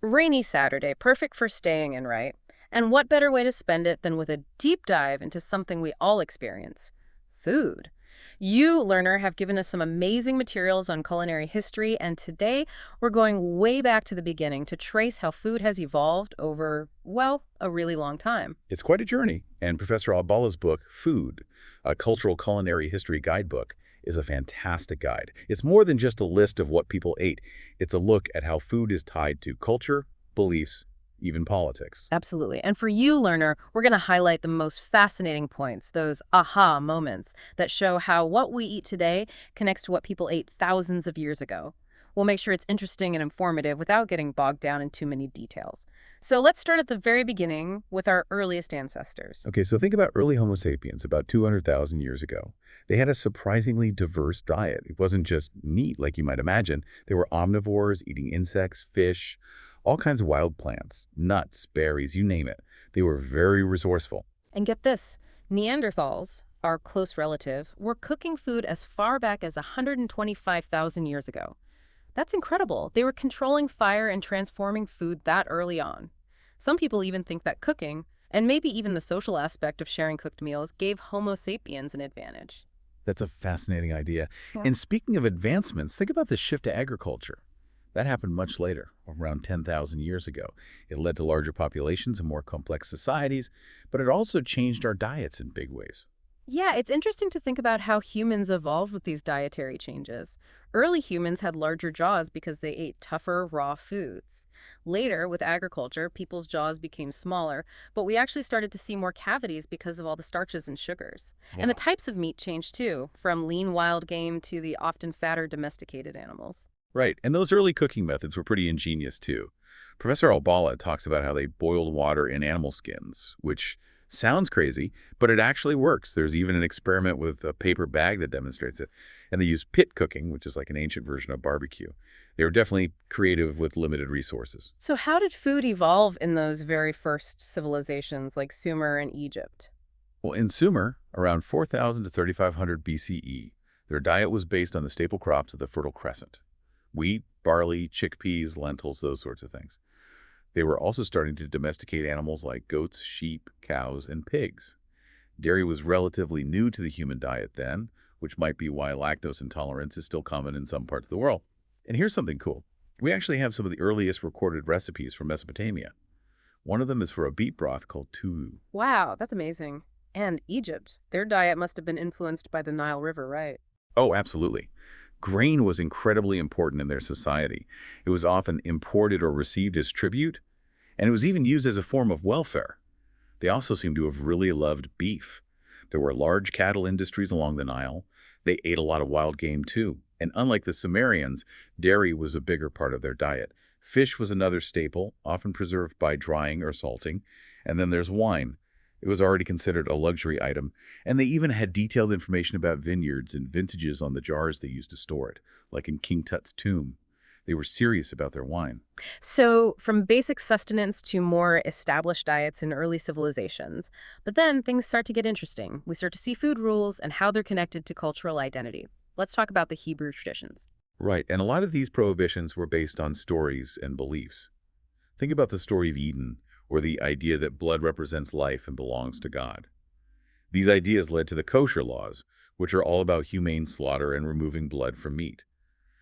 Rainy Saturday, perfect for staying in, right? And what better way to spend it than with a deep dive into something we all experience? Food. You, learner, have given us some amazing materials on culinary history, and today we're going way back to the beginning to trace how food has evolved over, well, a really long time. It's quite a journey, and Professor Albala's book, Food, a cultural culinary history guidebook, is a fantastic guide. It's more than just a list of what people ate. It's a look at how food is tied to culture, beliefs, even politics. Absolutely. And for you, learner, we're going to highlight the most fascinating points, those aha moments that show how what we eat today connects to what people ate thousands of years ago. We'll make sure it's interesting and informative without getting bogged down in too many details. So let's start at the very beginning with our earliest ancestors. Okay, so think about early Homo sapiens about 200,000 years ago. They had a surprisingly diverse diet. It wasn't just meat like you might imagine. They were omnivores, eating insects, fish, all kinds of wild plants, nuts, berries, you name it. They were very resourceful. And get this, Neanderthals, our close relative, were cooking food as far back as 125,000 years ago. That's incredible. They were controlling fire and transforming food that early on. Some people even think that cooking, and maybe even the social aspect of sharing cooked meals, gave Homo sapiens an advantage. That's a fascinating idea. Yeah. And speaking of advancements, think about the shift to agriculture. That happened much later, around 10,000 years ago. It led to larger populations and more complex societies, but it also changed our diets in big ways. Yeah, it's interesting to think about how humans evolved with these dietary changes. Early humans had larger jaws because they ate tougher, raw foods. Later, with agriculture, people's jaws became smaller, but we actually started to see more cavities because of all the starches and sugars. And the Wow. types of meat changed too, from lean wild game to the often fatter domesticated animals. Right, and those early cooking methods were pretty ingenious too. Professor Albala talks about how they boiled water in animal skins, which sounds crazy, but it actually works. There's even an experiment with a paper bag that demonstrates it. And they use pit cooking, which is like an ancient version of barbecue. They were definitely creative with limited resources. So how did food evolve in those very first civilizations like Sumer and Egypt? Well, in Sumer, around 4000 to 3500 BCE, their diet was based on the staple crops of the Fertile Crescent: wheat, barley, chickpeas, lentils, those sorts of things. They were also starting to domesticate animals like goats, sheep, cows, and pigs. Dairy was relatively new to the human diet then, which might be why lactose intolerance is still common in some parts of the world. And here's something cool. We actually have some of the earliest recorded recipes from Mesopotamia. One of them is for a beet broth called tuwu. Wow, that's amazing. And Egypt. Their diet must have been influenced by the Nile River, right? Oh, absolutely. Grain was incredibly important in their society. It was often imported or received as tribute, and it was even used as a form of welfare. They also seem to have really loved beef. There were large cattle industries along the Nile. They ate a lot of wild game too. And unlike the Sumerians, dairy was a bigger part of their diet. Fish was another staple, often preserved by drying or salting. And then there's wine. It was already considered a luxury item, and they even had detailed information about vineyards and vintages on the jars they used to store it, like in King Tut's tomb. They were serious about their wine. So, from basic sustenance to more established diets in early civilizations. But then things start to get interesting. We start to see food rules and how they're connected to cultural identity. Let's talk about the Hebrew traditions. Right, and a lot of these prohibitions were based on stories and beliefs. Think about the story of Eden, or the idea that blood represents life and belongs to God. These ideas led to the kosher laws, which are all about humane slaughter and removing blood from meat.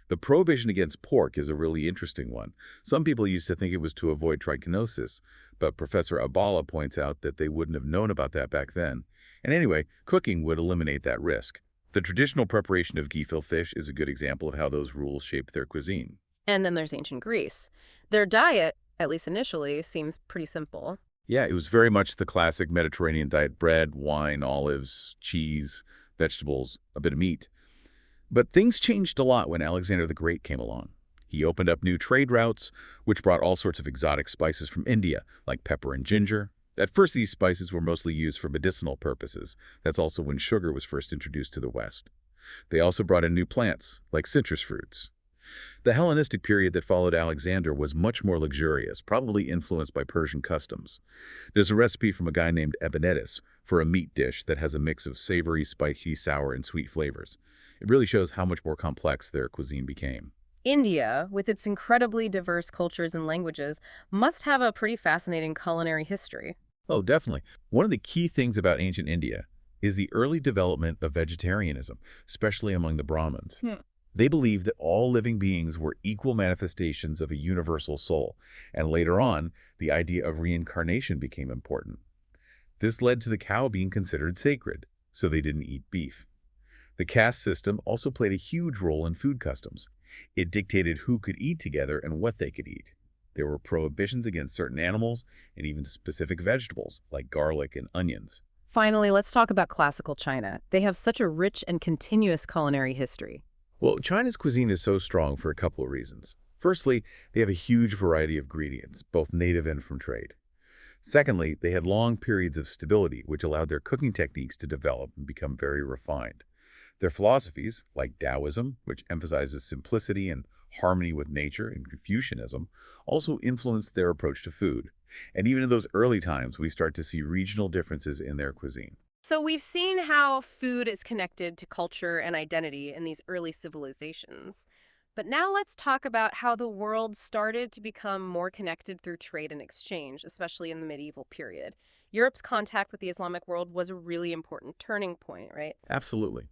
The prohibition against pork is a really interesting one. Some people used to think it was to avoid trichinosis, but Professor Abala points out that they wouldn't have known about that back then. And anyway, cooking would eliminate that risk. The traditional preparation of gefilte fish is a good example of how those rules shaped their cuisine. And then there's ancient Greece. Their diet, at least initially, seems pretty simple. Yeah, it was very much the classic Mediterranean diet: bread, wine, olives, cheese, vegetables, a bit of meat. But things changed a lot when Alexander the Great came along. He opened up new trade routes, which brought all sorts of exotic spices from India, like pepper and ginger. At first, these spices were mostly used for medicinal purposes. That's also when sugar was first introduced to the West. They also brought in new plants, like citrus fruits. The Hellenistic period that followed Alexander was much more luxurious, probably influenced by Persian customs. There's a recipe from a guy named Epinetus for a meat dish that has a mix of savory, spicy, sour, and sweet flavors. It really shows how much more complex their cuisine became. India, with its incredibly diverse cultures and languages, must have a pretty fascinating culinary history. Oh, definitely. One of the key things about ancient India is the early development of vegetarianism, especially among the Brahmins. They believed that all living beings were equal manifestations of a universal soul, and later on, the idea of reincarnation became important. This led to the cow being considered sacred, so they didn't eat beef. The caste system also played a huge role in food customs. It dictated who could eat together and what they could eat. There were prohibitions against certain animals and even specific vegetables like garlic and onions. Finally, let's talk about classical China. They have such a rich and continuous culinary history. Well, China's cuisine is so strong for a couple of reasons. Firstly, they have a huge variety of ingredients, both native and from trade. Secondly, they had long periods of stability, which allowed their cooking techniques to develop and become very refined. Their philosophies, like Taoism, which emphasizes simplicity and harmony with nature, and Confucianism, also influenced their approach to food. And even in those early times, we start to see regional differences in their cuisine. So we've seen how food is connected to culture and identity in these early civilizations. But now let's talk about how the world started to become more connected through trade and exchange, especially in the medieval period. Europe's contact with the Islamic world was a really important turning point, right? Absolutely.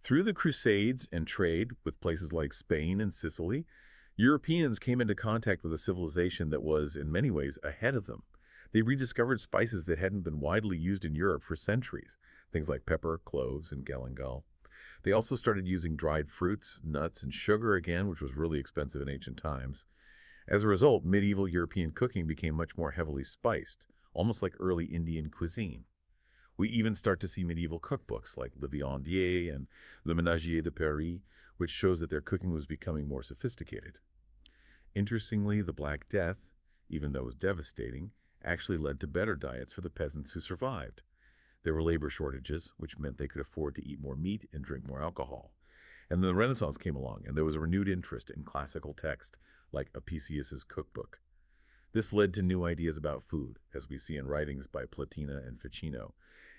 Through the Crusades and trade with places like Spain and Sicily, Europeans came into contact with a civilization that was, in many ways, ahead of them. They rediscovered spices that hadn't been widely used in Europe for centuries, things like pepper, cloves, and galangal. They also started using dried fruits, nuts, and sugar again, which was really expensive in ancient times. As a result, medieval European cooking became much more heavily spiced, almost like early Indian cuisine. We even start to see medieval cookbooks like Le Viandier and Le Ménagier de Paris, which shows that their cooking was becoming more sophisticated. Interestingly, the Black Death, even though it was devastating, actually led to better diets for the peasants who survived. There were labor shortages, which meant they could afford to eat more meat and drink more alcohol. And then the Renaissance came along, and there was a renewed interest in classical text, like Apicius's cookbook. This led to new ideas about food, as we see in writings by Platina and Ficino.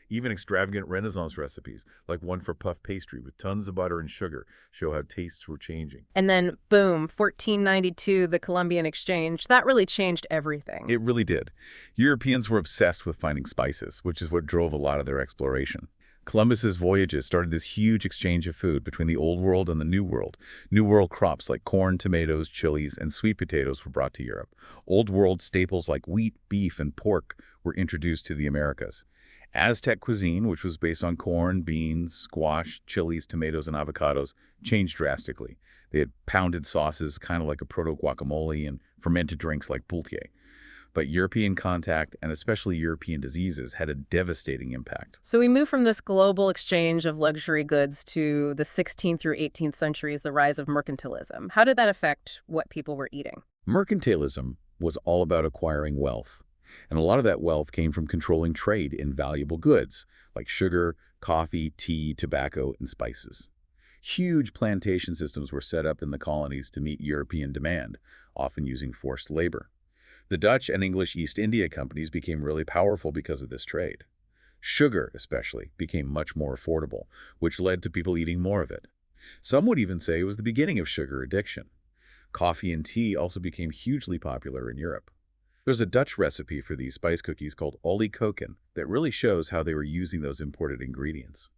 Even extravagant Renaissance recipes, like one for puff pastry with tons of butter and sugar, show how tastes were changing. And then, boom, 1492, the Columbian Exchange. That really changed everything. It really did. Europeans were obsessed with finding spices, which is what drove a lot of their exploration. Columbus's voyages started this huge exchange of food between the Old World and the New World. New World crops like corn, tomatoes, chilies, and sweet potatoes were brought to Europe. Old World staples like wheat, beef, and pork were introduced to the Americas. Aztec cuisine, which was based on corn, beans, squash, chilies, tomatoes, and avocados, changed drastically. They had pounded sauces, kind of like a proto-guacamole, and fermented drinks like pulque. But European contact, and especially European diseases, had a devastating impact. So we move from this global exchange of luxury goods to the 16th through 18th centuries, the rise of mercantilism. How did that affect what people were eating? Mercantilism was all about acquiring wealth. And a lot of that wealth came from controlling trade in valuable goods, like sugar, coffee, tea, tobacco, and spices. Huge plantation systems were set up in the colonies to meet European demand, often using forced labor. The Dutch and English East India companies became really powerful because of this trade. Sugar, especially, became much more affordable, which led to people eating more of it. Some would even say it was the beginning of sugar addiction. Coffee and tea also became hugely popular in Europe. There's a Dutch recipe for these spice cookies called olie koken that really shows how they were using those imported ingredients.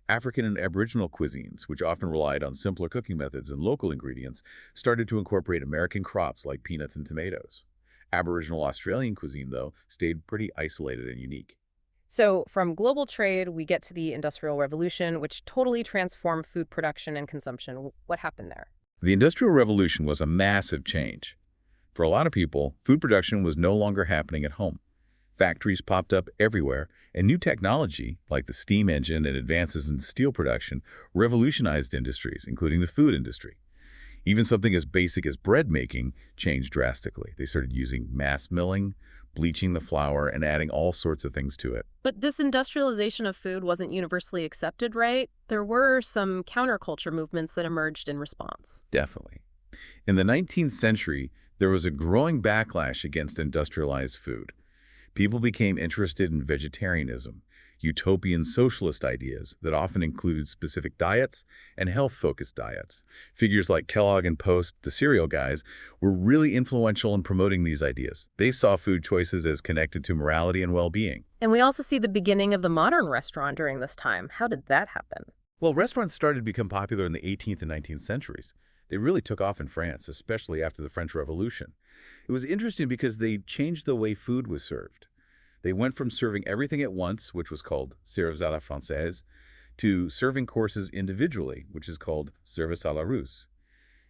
African and Aboriginal cuisines, which often relied on simpler cooking methods and local ingredients, started to incorporate American crops like peanuts and tomatoes. Aboriginal Australian cuisine, though, stayed pretty isolated and unique. So from global trade, we get to the Industrial Revolution, which totally transformed food production and consumption. What happened there? The Industrial Revolution was a massive change. For a lot of people, food production was no longer happening at home. Factories popped up everywhere, and new technology, like the steam engine and advances in steel production, revolutionized industries, including the food industry. Even something as basic as bread making changed drastically. They started using mass milling, bleaching the flour, and adding all sorts of things to it. But this industrialization of food wasn't universally accepted, right? There were some counterculture movements that emerged in response. Definitely. In the 19th century, there was a growing backlash against industrialized food. People became interested in vegetarianism, utopian socialist ideas that often included specific diets and health-focused diets. Figures like Kellogg and Post, the cereal guys, were really influential in promoting these ideas. They saw food choices as connected to morality and well-being. And we also see the beginning of the modern restaurant during this time. How did that happen? Well, restaurants started to become popular in the 18th and 19th centuries. They really took off in France, especially after the French Revolution. It was interesting because they changed the way food was served. They went from serving everything at once, which was called service à la française, to serving courses individually, which is called service à la russe.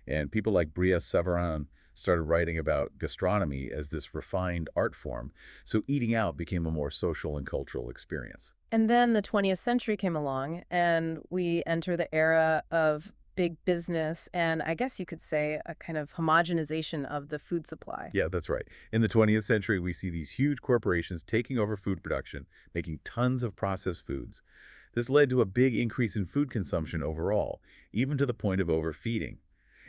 And people like Bria Savarin started writing about gastronomy as this refined art form, so eating out became a more social and cultural experience. And then the 20th century came along, and we enter the era of big business and I guess you could say a kind of homogenization of the food supply. Yeah, that's right. In the 20th century, we see these huge corporations taking over food production, making tons of processed foods. This led to a big increase in food consumption overall, even to the point of overfeeding.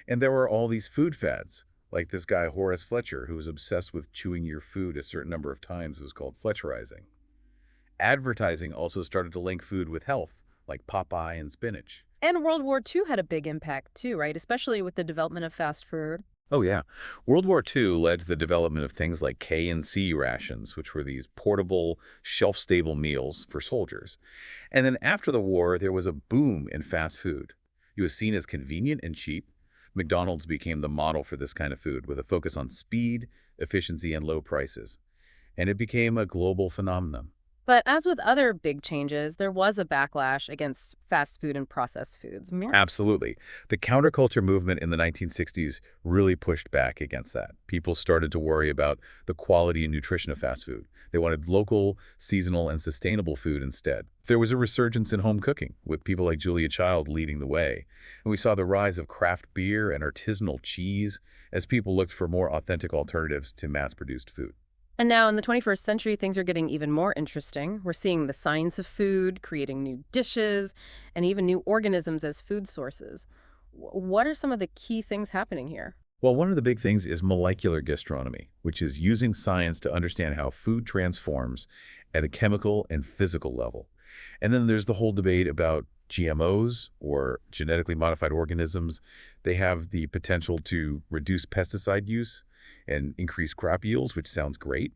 And there were all these food fads, like this guy Horace Fletcher, who was obsessed with chewing your food a certain number of times. It was called Fletcherizing. Advertising also started to link food with health, like Popeye and spinach. And World War II had a big impact too, right? Especially with the development of fast food. Oh, yeah. World War II led to the development of things like K&C rations, which were these portable, shelf-stable meals for soldiers. And then after the war, there was a boom in fast food. It was seen as convenient and cheap. McDonald's became the model for this kind of food, with a focus on speed, efficiency, and low prices. And it became a global phenomenon. But as with other big changes, there was a backlash against fast food and processed foods. Absolutely. The counterculture movement in the 1960s really pushed back against that. People started to worry about the quality and nutrition of fast food. They wanted local, seasonal, and sustainable food instead. There was a resurgence in home cooking, with people like Julia Child leading the way. And we saw the rise of craft beer and artisanal cheese as people looked for more authentic alternatives to mass-produced food. And now in the 21st century, things are getting even more interesting. We're seeing the science of food, creating new dishes, and even new organisms as food sources. What are some of the key things happening here? Well, one of the big things is molecular gastronomy, which is using science to understand how food transforms at a chemical and physical level. And then there's the whole debate about GMOs, or genetically modified organisms. They have the potential to reduce pesticide use and increase crop yields, which sounds great.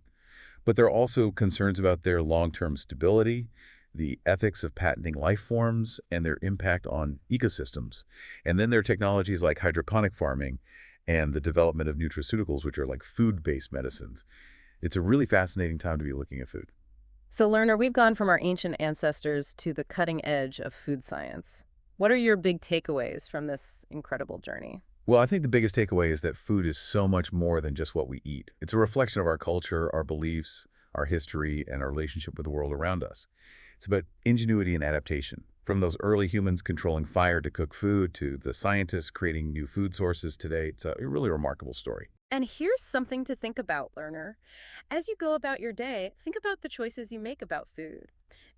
But there are also concerns about their long-term stability, the ethics of patenting life forms, and their impact on ecosystems. And then there are technologies like hydroponic farming and the development of nutraceuticals, which are like food-based medicines. It's a really fascinating time to be looking at food. So, learner, we've gone from our ancient ancestors to the cutting edge of food science. What are your big takeaways from this incredible journey? Well, I think the biggest takeaway is that food is so much more than just what we eat. It's a reflection of our culture, our beliefs, our history, and our relationship with the world around us. It's about ingenuity and adaptation. From those early humans controlling fire to cook food to the scientists creating new food sources today, it's a really remarkable story. And here's something to think about, learner. As you go about your day, think about the choices you make about food.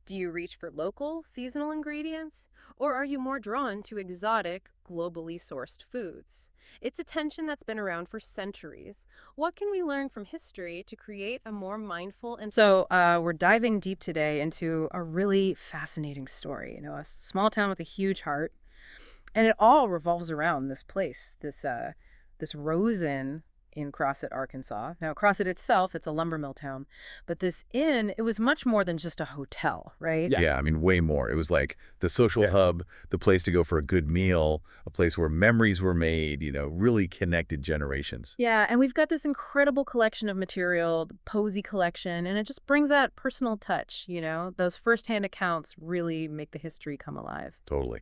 Do you reach for local, seasonal ingredients? Or are you more drawn to exotic, globally sourced foods? It's a tension that's been around for centuries. What can we learn from history to create a more mindful and... we're diving deep today into a really fascinating story. A small town with a huge heart. And it all revolves around this place, this Rose Inn in Crossett, Arkansas. Now, Crossett itself, it's a lumber mill town, but this inn, it was much more than just a hotel, right? Yeah, I mean, way more. It was like the social hub, the place to go for a good meal, a place where memories were made, really connected generations. Yeah, and we've got this incredible collection of material, the Posey collection, and it just brings that personal touch, Those firsthand accounts really make the history come alive. Totally.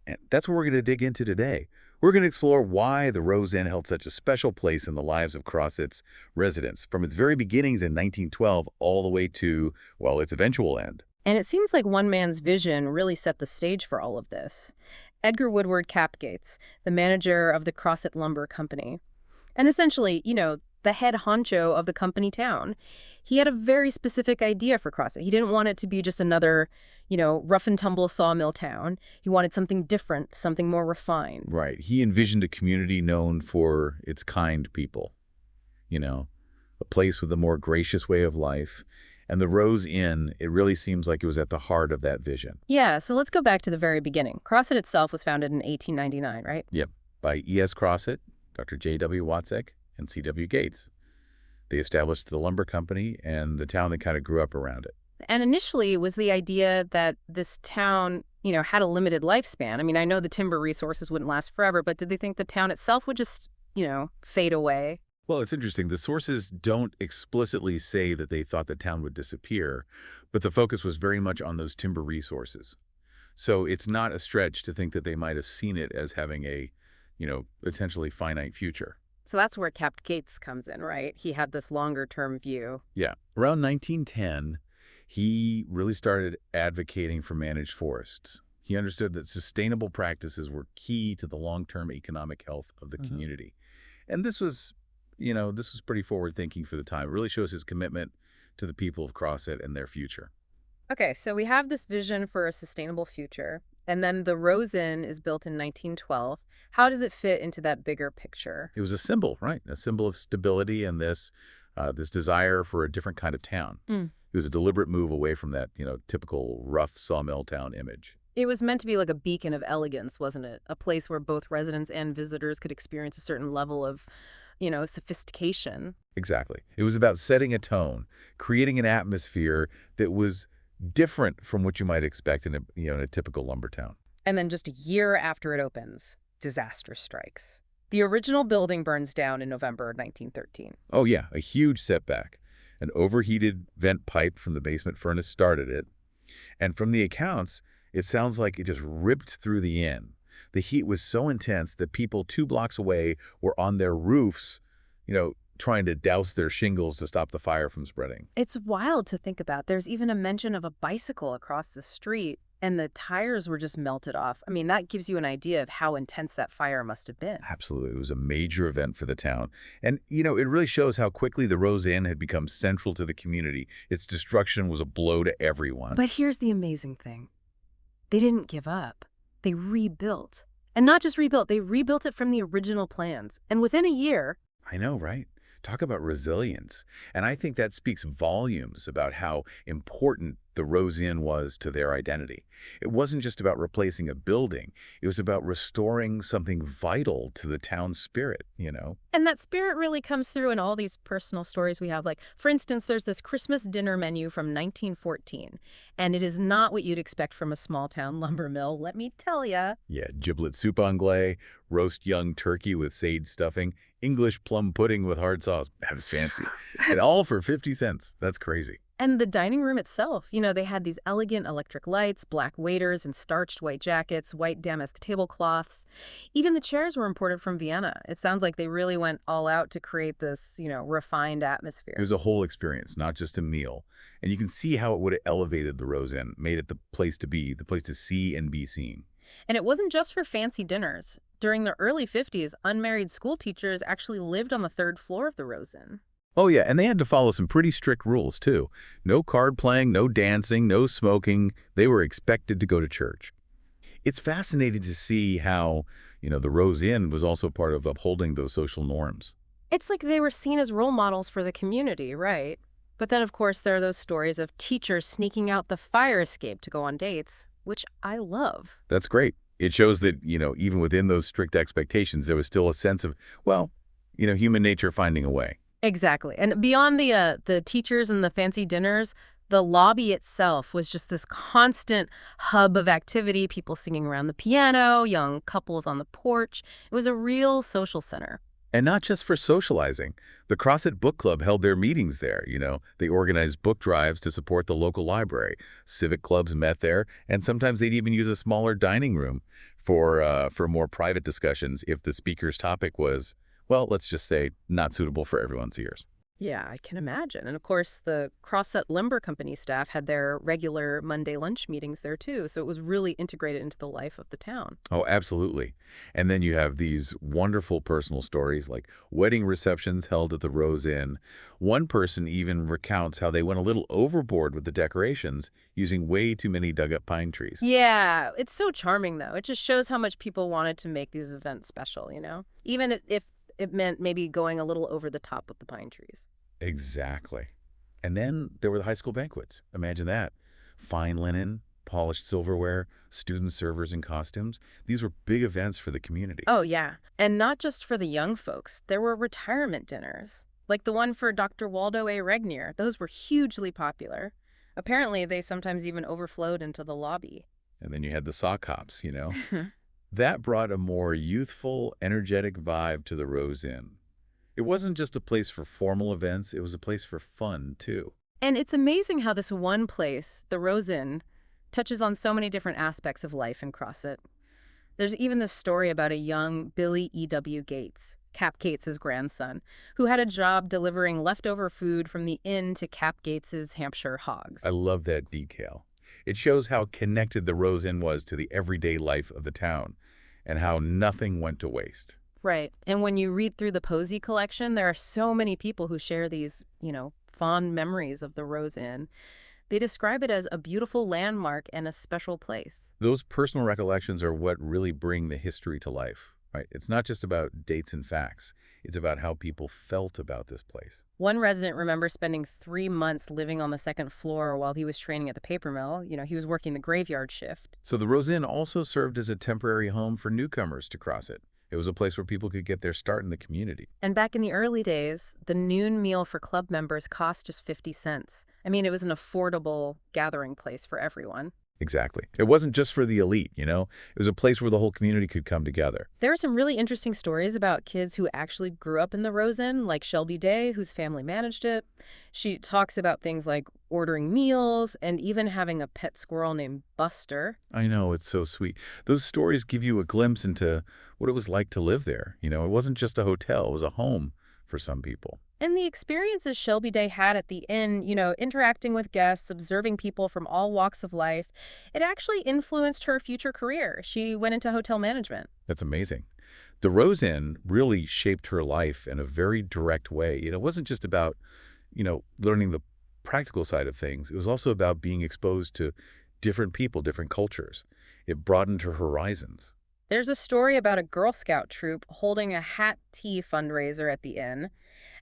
And that's what we're going to dig into today. We're going to explore why the Rose Inn held such a special place in the lives of Crossett's residents, from its very beginnings in 1912 all the way to, well, its eventual end. And it seems like one man's vision really set the stage for all of this. Edgar Woodward Capgates, the manager of the Crossett Lumber Company. And essentially, the head honcho of the company town. He had a very specific idea for Crossett. He didn't want it to be just another, rough and tumble sawmill town. He wanted something different, something more refined. Right. He envisioned a community known for its kind people, a place with a more gracious way of life. And the Rose Inn, it really seems like it was at the heart of that vision. Yeah, so let's go back to the very beginning. CrossFit itself was founded in 1899, right? Yep, by E.S. Crossett, Dr. J.W. Watzek, and C.W. Gates. They established the lumber company and the town that kind of grew up around it. And initially, it was the idea that this town, had a limited lifespan. I mean, I know the timber resources wouldn't last forever, but did they think the town itself would just, fade away? Well, it's interesting. The sources don't explicitly say that they thought the town would disappear, but the focus was very much on those timber resources. So it's not a stretch to think that they might have seen it as having a, potentially finite future. So that's where Cap Gates comes in, right? He had this longer-term view. Yeah. Around 1910, he really started advocating for managed forests. He understood that sustainable practices were key to the long-term economic health of the community. And this was pretty forward-thinking for the time. It really shows his commitment to the people of Crossett and their future. Okay, so we have this vision for a sustainable future, and then the Rose Inn is built in 1912. How does it fit into that bigger picture? It was a symbol, right? A symbol of stability and this desire for a different kind of town. Mm. It was a deliberate move away from that, typical rough sawmill town image. It was meant to be like a beacon of elegance, wasn't it? A place where both residents and visitors could experience a certain level of, sophistication. Exactly. It was about setting a tone, creating an atmosphere that was different from what you might expect in a typical lumber town. And then just a year after it opens, disaster strikes. The original building burns down in November 1913. Oh yeah, a huge setback. An overheated vent pipe from the basement furnace started it. And from the accounts, it sounds like it just ripped through the inn. The heat was so intense that people 2 blocks away were on their roofs, trying to douse their shingles to stop the fire from spreading. It's wild to think about. There's even a mention of a bicycle across the street, and the tires were just melted off. I mean, that gives you an idea of how intense that fire must have been. Absolutely. It was a major event for the town. And, it really shows how quickly the Rose Inn had become central to the community. Its destruction was a blow to everyone. But here's the amazing thing. They didn't give up. They rebuilt. And not just rebuilt, they rebuilt it from the original plans. And within a year... I know, right? Talk about resilience. And I think that speaks volumes about how important the Rose Inn was to their identity. It wasn't just about replacing a building. It was about restoring something vital to the town's spirit. And that spirit really comes through in all these personal stories we have. Like, for instance, there's this Christmas dinner menu from 1914, and it is not what you'd expect from a small-town lumber mill, let me tell ya. Yeah, giblet soup anglais, roast young turkey with sage stuffing, English plum pudding with hard sauce. That was fancy. And all for 50 cents. That's crazy. And the dining room itself, they had these elegant electric lights, black waiters in starched white jackets, white damask tablecloths. Even the chairs were imported from Vienna. It sounds like they really went all out to create this, refined atmosphere. It was a whole experience, not just a meal. And you can see how it would have elevated the Rose Inn, made it the place to be, the place to see and be seen. And it wasn't just for fancy dinners. During the early 50s, unmarried school teachers actually lived on the 3rd floor of the Rose Inn. Oh yeah, and they had to follow some pretty strict rules too. No card playing, no dancing, no smoking. They were expected to go to church. It's fascinating to see how, the Rose Inn was also part of upholding those social norms. It's like they were seen as role models for the community, right? But then, of course, there are those stories of teachers sneaking out the fire escape to go on dates, which I love. That's great. It shows that, even within those strict expectations, there was still a sense of, human nature finding a way. Exactly. And beyond the teachers and the fancy dinners, the lobby itself was just this constant hub of activity, people singing around the piano, young couples on the porch. It was a real social center. And not just for socializing. The Crossett Book Club held their meetings there, They organized book drives to support the local library. Civic clubs met there, and sometimes they'd even use a smaller dining room for more private discussions if the speaker's topic was, well, let's just say, not suitable for everyone's ears. Yeah, I can imagine. And of course, the Crossett Lumber Company staff had their regular Monday lunch meetings there too, so it was really integrated into the life of the town. Oh, absolutely. And then you have these wonderful personal stories like wedding receptions held at the Rose Inn. One person even recounts how they went a little overboard with the decorations, using way too many dug-up pine trees. Yeah, it's so charming though. It just shows how much people wanted to make these events special, Even if it meant maybe going a little over the top with the pine trees. Exactly. And then there were the high school banquets. Imagine that. Fine linen, polished silverware, student servers in costumes. These were big events for the community. Oh, yeah. And not just for the young folks. There were retirement dinners, like the one for Dr. Waldo A. Regnier. Those were hugely popular. Apparently, they sometimes even overflowed into the lobby. And then you had the sock hops. That brought a more youthful, energetic vibe to the Rose Inn. It wasn't just a place for formal events, it was a place for fun, too. And it's amazing how this one place, the Rose Inn, touches on so many different aspects of life in Crosset. There's even this story about a young Billy E.W. Gates, Cap Gates's grandson, who had a job delivering leftover food from the inn to Cap Gates's Hampshire hogs. I love that detail. It shows how connected the Rose Inn was to the everyday life of the town, and how nothing went to waste. Right. And when you read through the Posey collection, there are so many people who share these, fond memories of the Rose Inn. They describe it as a beautiful landmark and a special place. Those personal recollections are what really bring the history to life, right? It's not just about dates and facts. It's about how people felt about this place. One resident remembers spending 3 months living on the second floor while he was training at the paper mill. He was working the graveyard shift. So the Rose Inn also served as a temporary home for newcomers to Crosset. It was a place where people could get their start in the community. And back in the early days, the noon meal for club members cost just 50 cents. I mean, it was an affordable gathering place for everyone. Exactly. It wasn't just for the elite. It was a place where the whole community could come together. There are some really interesting stories about kids who actually grew up in the Rose Inn, like Shelby Day, whose family managed it. She talks about things like ordering meals and even having a pet squirrel named Buster. I know, it's so sweet. Those stories give you a glimpse into what it was like to live there. It wasn't just a hotel, it was a home for some people. And the experiences Shelby Day had at the inn, interacting with guests, observing people from all walks of life, it actually influenced her future career. She went into hotel management. That's amazing. The Rose Inn really shaped her life in a very direct way. It wasn't just about, learning the practical side of things. It was also about being exposed to different people, different cultures. It broadened her horizons. There's a story about a Girl Scout troop holding a hat tea fundraiser at the inn.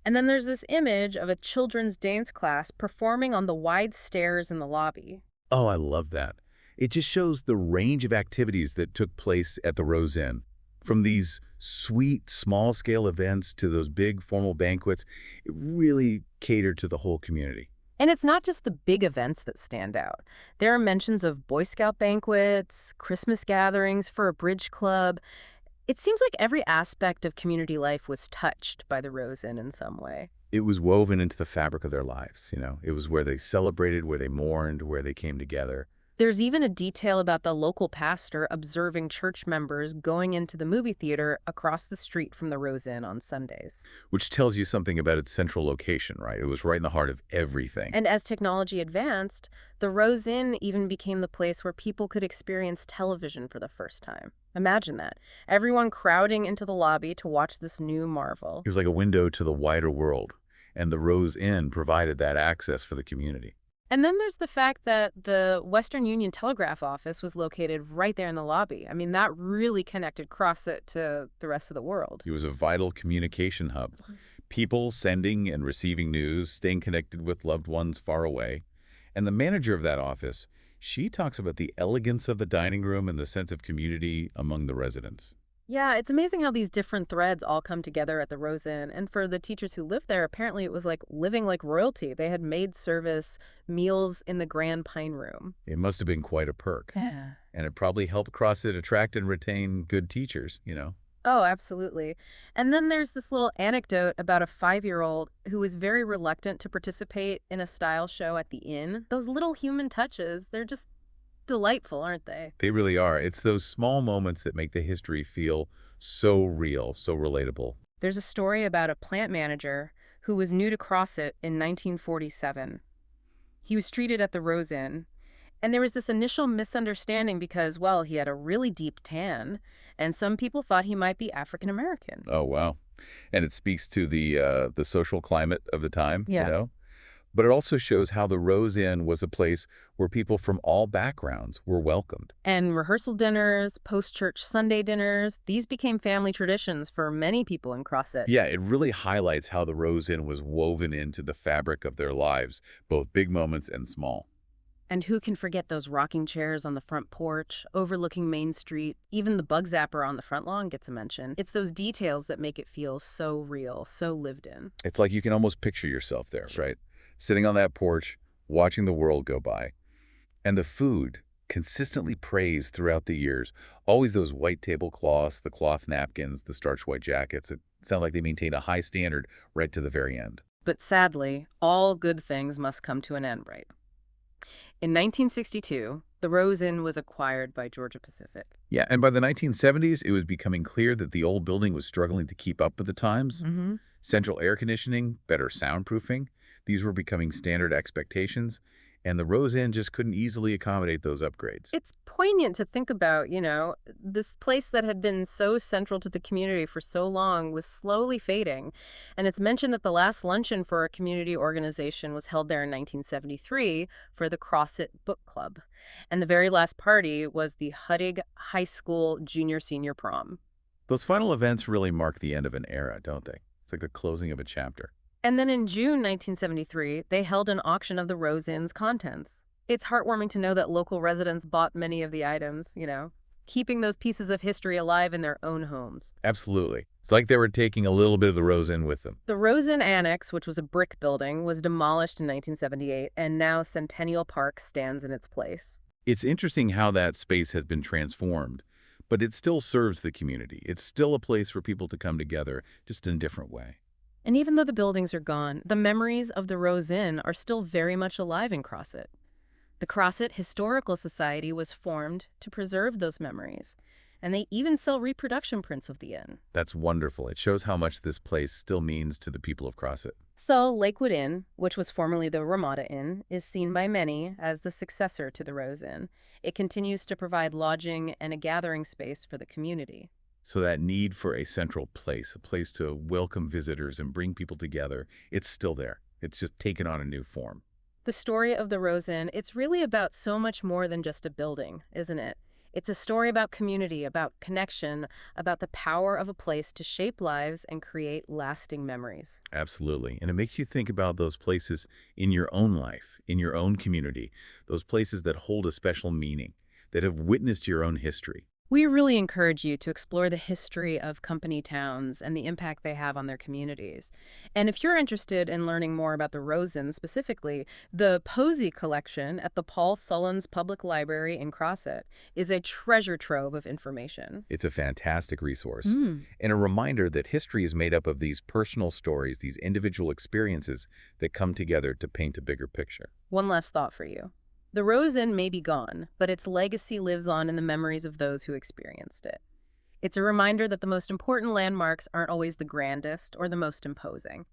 And then there's this image of a children's dance class performing on the wide stairs in the lobby. Oh, I love that. It just shows the range of activities that took place at the Rose Inn. From these sweet, small-scale events to those big, formal banquets, it really catered to the whole community. And it's not just the big events that stand out. There are mentions of Boy Scout banquets, Christmas gatherings for a bridge club. It seems like every aspect of community life was touched by the Rose Inn in some way. It was woven into the fabric of their lives. It was where they celebrated, where they mourned, where they came together. There's even a detail about the local pastor observing church members going into the movie theater across the street from the Rose Inn on Sundays. Which tells you something about its central location, right? It was right in the heart of everything. And as technology advanced, the Rose Inn even became the place where people could experience television for the first time. Imagine that. Everyone crowding into the lobby to watch this new marvel. It was like a window to the wider world, and the Rose Inn provided that access for the community. And then there's the fact that the Western Union Telegraph office was located right there in the lobby. I mean, that really connected Crosset to the rest of the world. It was a vital communication hub. People sending and receiving news, staying connected with loved ones far away. And the manager of that office, she talks about the elegance of the dining room and the sense of community among the residents. Yeah, it's amazing how these different threads all come together at the Rose Inn. And for the teachers who lived there, apparently it was like living like royalty. They had maid service, meals in the Grand Pine Room. It must have been quite a perk. Yeah. And it probably helped Crosset attract and retain good teachers. Oh, absolutely. And then there's this little anecdote about a 5-year-old who was very reluctant to participate in a style show at the inn. Those little human touches, they're just delightful, aren't they? They really are. It's those small moments that make the history feel so real, so relatable. There's a story about a plant manager who was new to Crosset in 1947. He was treated at the Rose Inn, and there was this initial misunderstanding because, well, he had a really deep tan, and some people thought he might be African American. Oh, wow. And it speaks to the social climate of the time, Yeah. But it also shows how the Rose Inn was a place where people from all backgrounds were welcomed. And rehearsal dinners, post-church Sunday dinners, these became family traditions for many people in Crosset. Yeah, it really highlights how the Rose Inn was woven into the fabric of their lives, both big moments and small. And who can forget those rocking chairs on the front porch, overlooking Main Street? Even the bug zapper on the front lawn gets a mention. It's those details that make it feel so real, so lived in. It's like you can almost picture yourself there, right? Sitting on that porch, watching the world go by. And the food, consistently praised throughout the years. Always those white tablecloths, the cloth napkins, the starched white jackets. It sounds like they maintained a high standard right to the very end. But sadly, all good things must come to an end, right? In 1962, the Rose Inn was acquired by Georgia-Pacific. Yeah, and by the 1970s, it was becoming clear that the old building was struggling to keep up with the times. Central air conditioning, better soundproofing, these were becoming standard expectations, and the Rose Inn just couldn't easily accommodate those upgrades. It's poignant to think about, this place that had been so central to the community for so long was slowly fading. And it's mentioned that the last luncheon for a community organization was held there in 1973 for the Crosset Book Club. And the very last party was the Huttig High School junior-senior prom. Those final events really mark the end of an era, don't they? It's like the closing of a chapter. And then in June 1973, they held an auction of the Rose Inn's contents. It's heartwarming to know that local residents bought many of the items, keeping those pieces of history alive in their own homes. Absolutely. It's like they were taking a little bit of the Rose Inn with them. The Rose Inn Annex, which was a brick building, was demolished in 1978, and now Centennial Park stands in its place. It's interesting how that space has been transformed, but it still serves the community. It's still a place for people to come together, just in a different way. And even though the buildings are gone, the memories of the Rose Inn are still very much alive in Crosset. The Crosset Historical Society was formed to preserve those memories, and they even sell reproduction prints of the inn. That's wonderful. It shows how much this place still means to the people of Crosset. So Lakewood Inn, which was formerly the Ramada Inn, is seen by many as the successor to the Rose Inn. It continues to provide lodging and a gathering space for the community. So that need for a central place, a place to welcome visitors and bring people together, it's still there. It's just taken on a new form. The story of the Rose Inn, it's really about so much more than just a building, isn't it? It's a story about community, about connection, about the power of a place to shape lives and create lasting memories. Absolutely. And it makes you think about those places in your own life, in your own community, those places that hold a special meaning, that have witnessed your own history. We really encourage you to explore the history of company towns and the impact they have on their communities. And if you're interested in learning more about the Rose Inn specifically, the Posey Collection at the Paul Sullins Public Library in Crosset is a treasure trove of information. It's a fantastic resource and a reminder that history is made up of these personal stories, these individual experiences that come together to paint a bigger picture. One last thought for you. The Rose Inn may be gone, but its legacy lives on in the memories of those who experienced it. It's a reminder that the most important landmarks aren't always the grandest or the most imposing.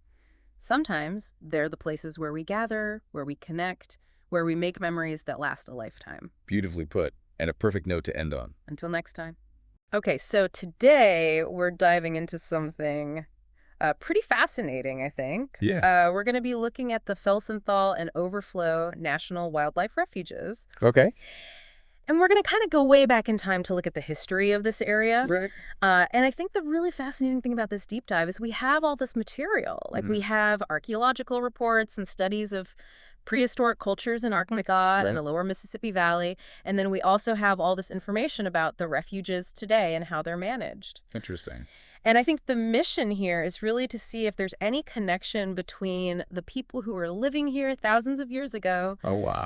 Sometimes they're the places where we gather, where we connect, where we make memories that last a lifetime. Beautifully put, and a perfect note to end on. Until next time. Okay, so today we're diving into something pretty fascinating, I think. Yeah. We're going to be looking at the Felsenthal and Overflow National Wildlife Refuges. Okay. And we're going to kind of go way back in time to look at the history of this area. Right. And I think the really fascinating thing about this deep dive is we have all this material. Like we have archaeological reports and studies of prehistoric cultures in Arkansas and the lower Mississippi Valley. And then we also have all this information about the refuges today and how they're managed. Interesting. And I think the mission here is really to see if there's any connection between the people who were living here thousands of years ago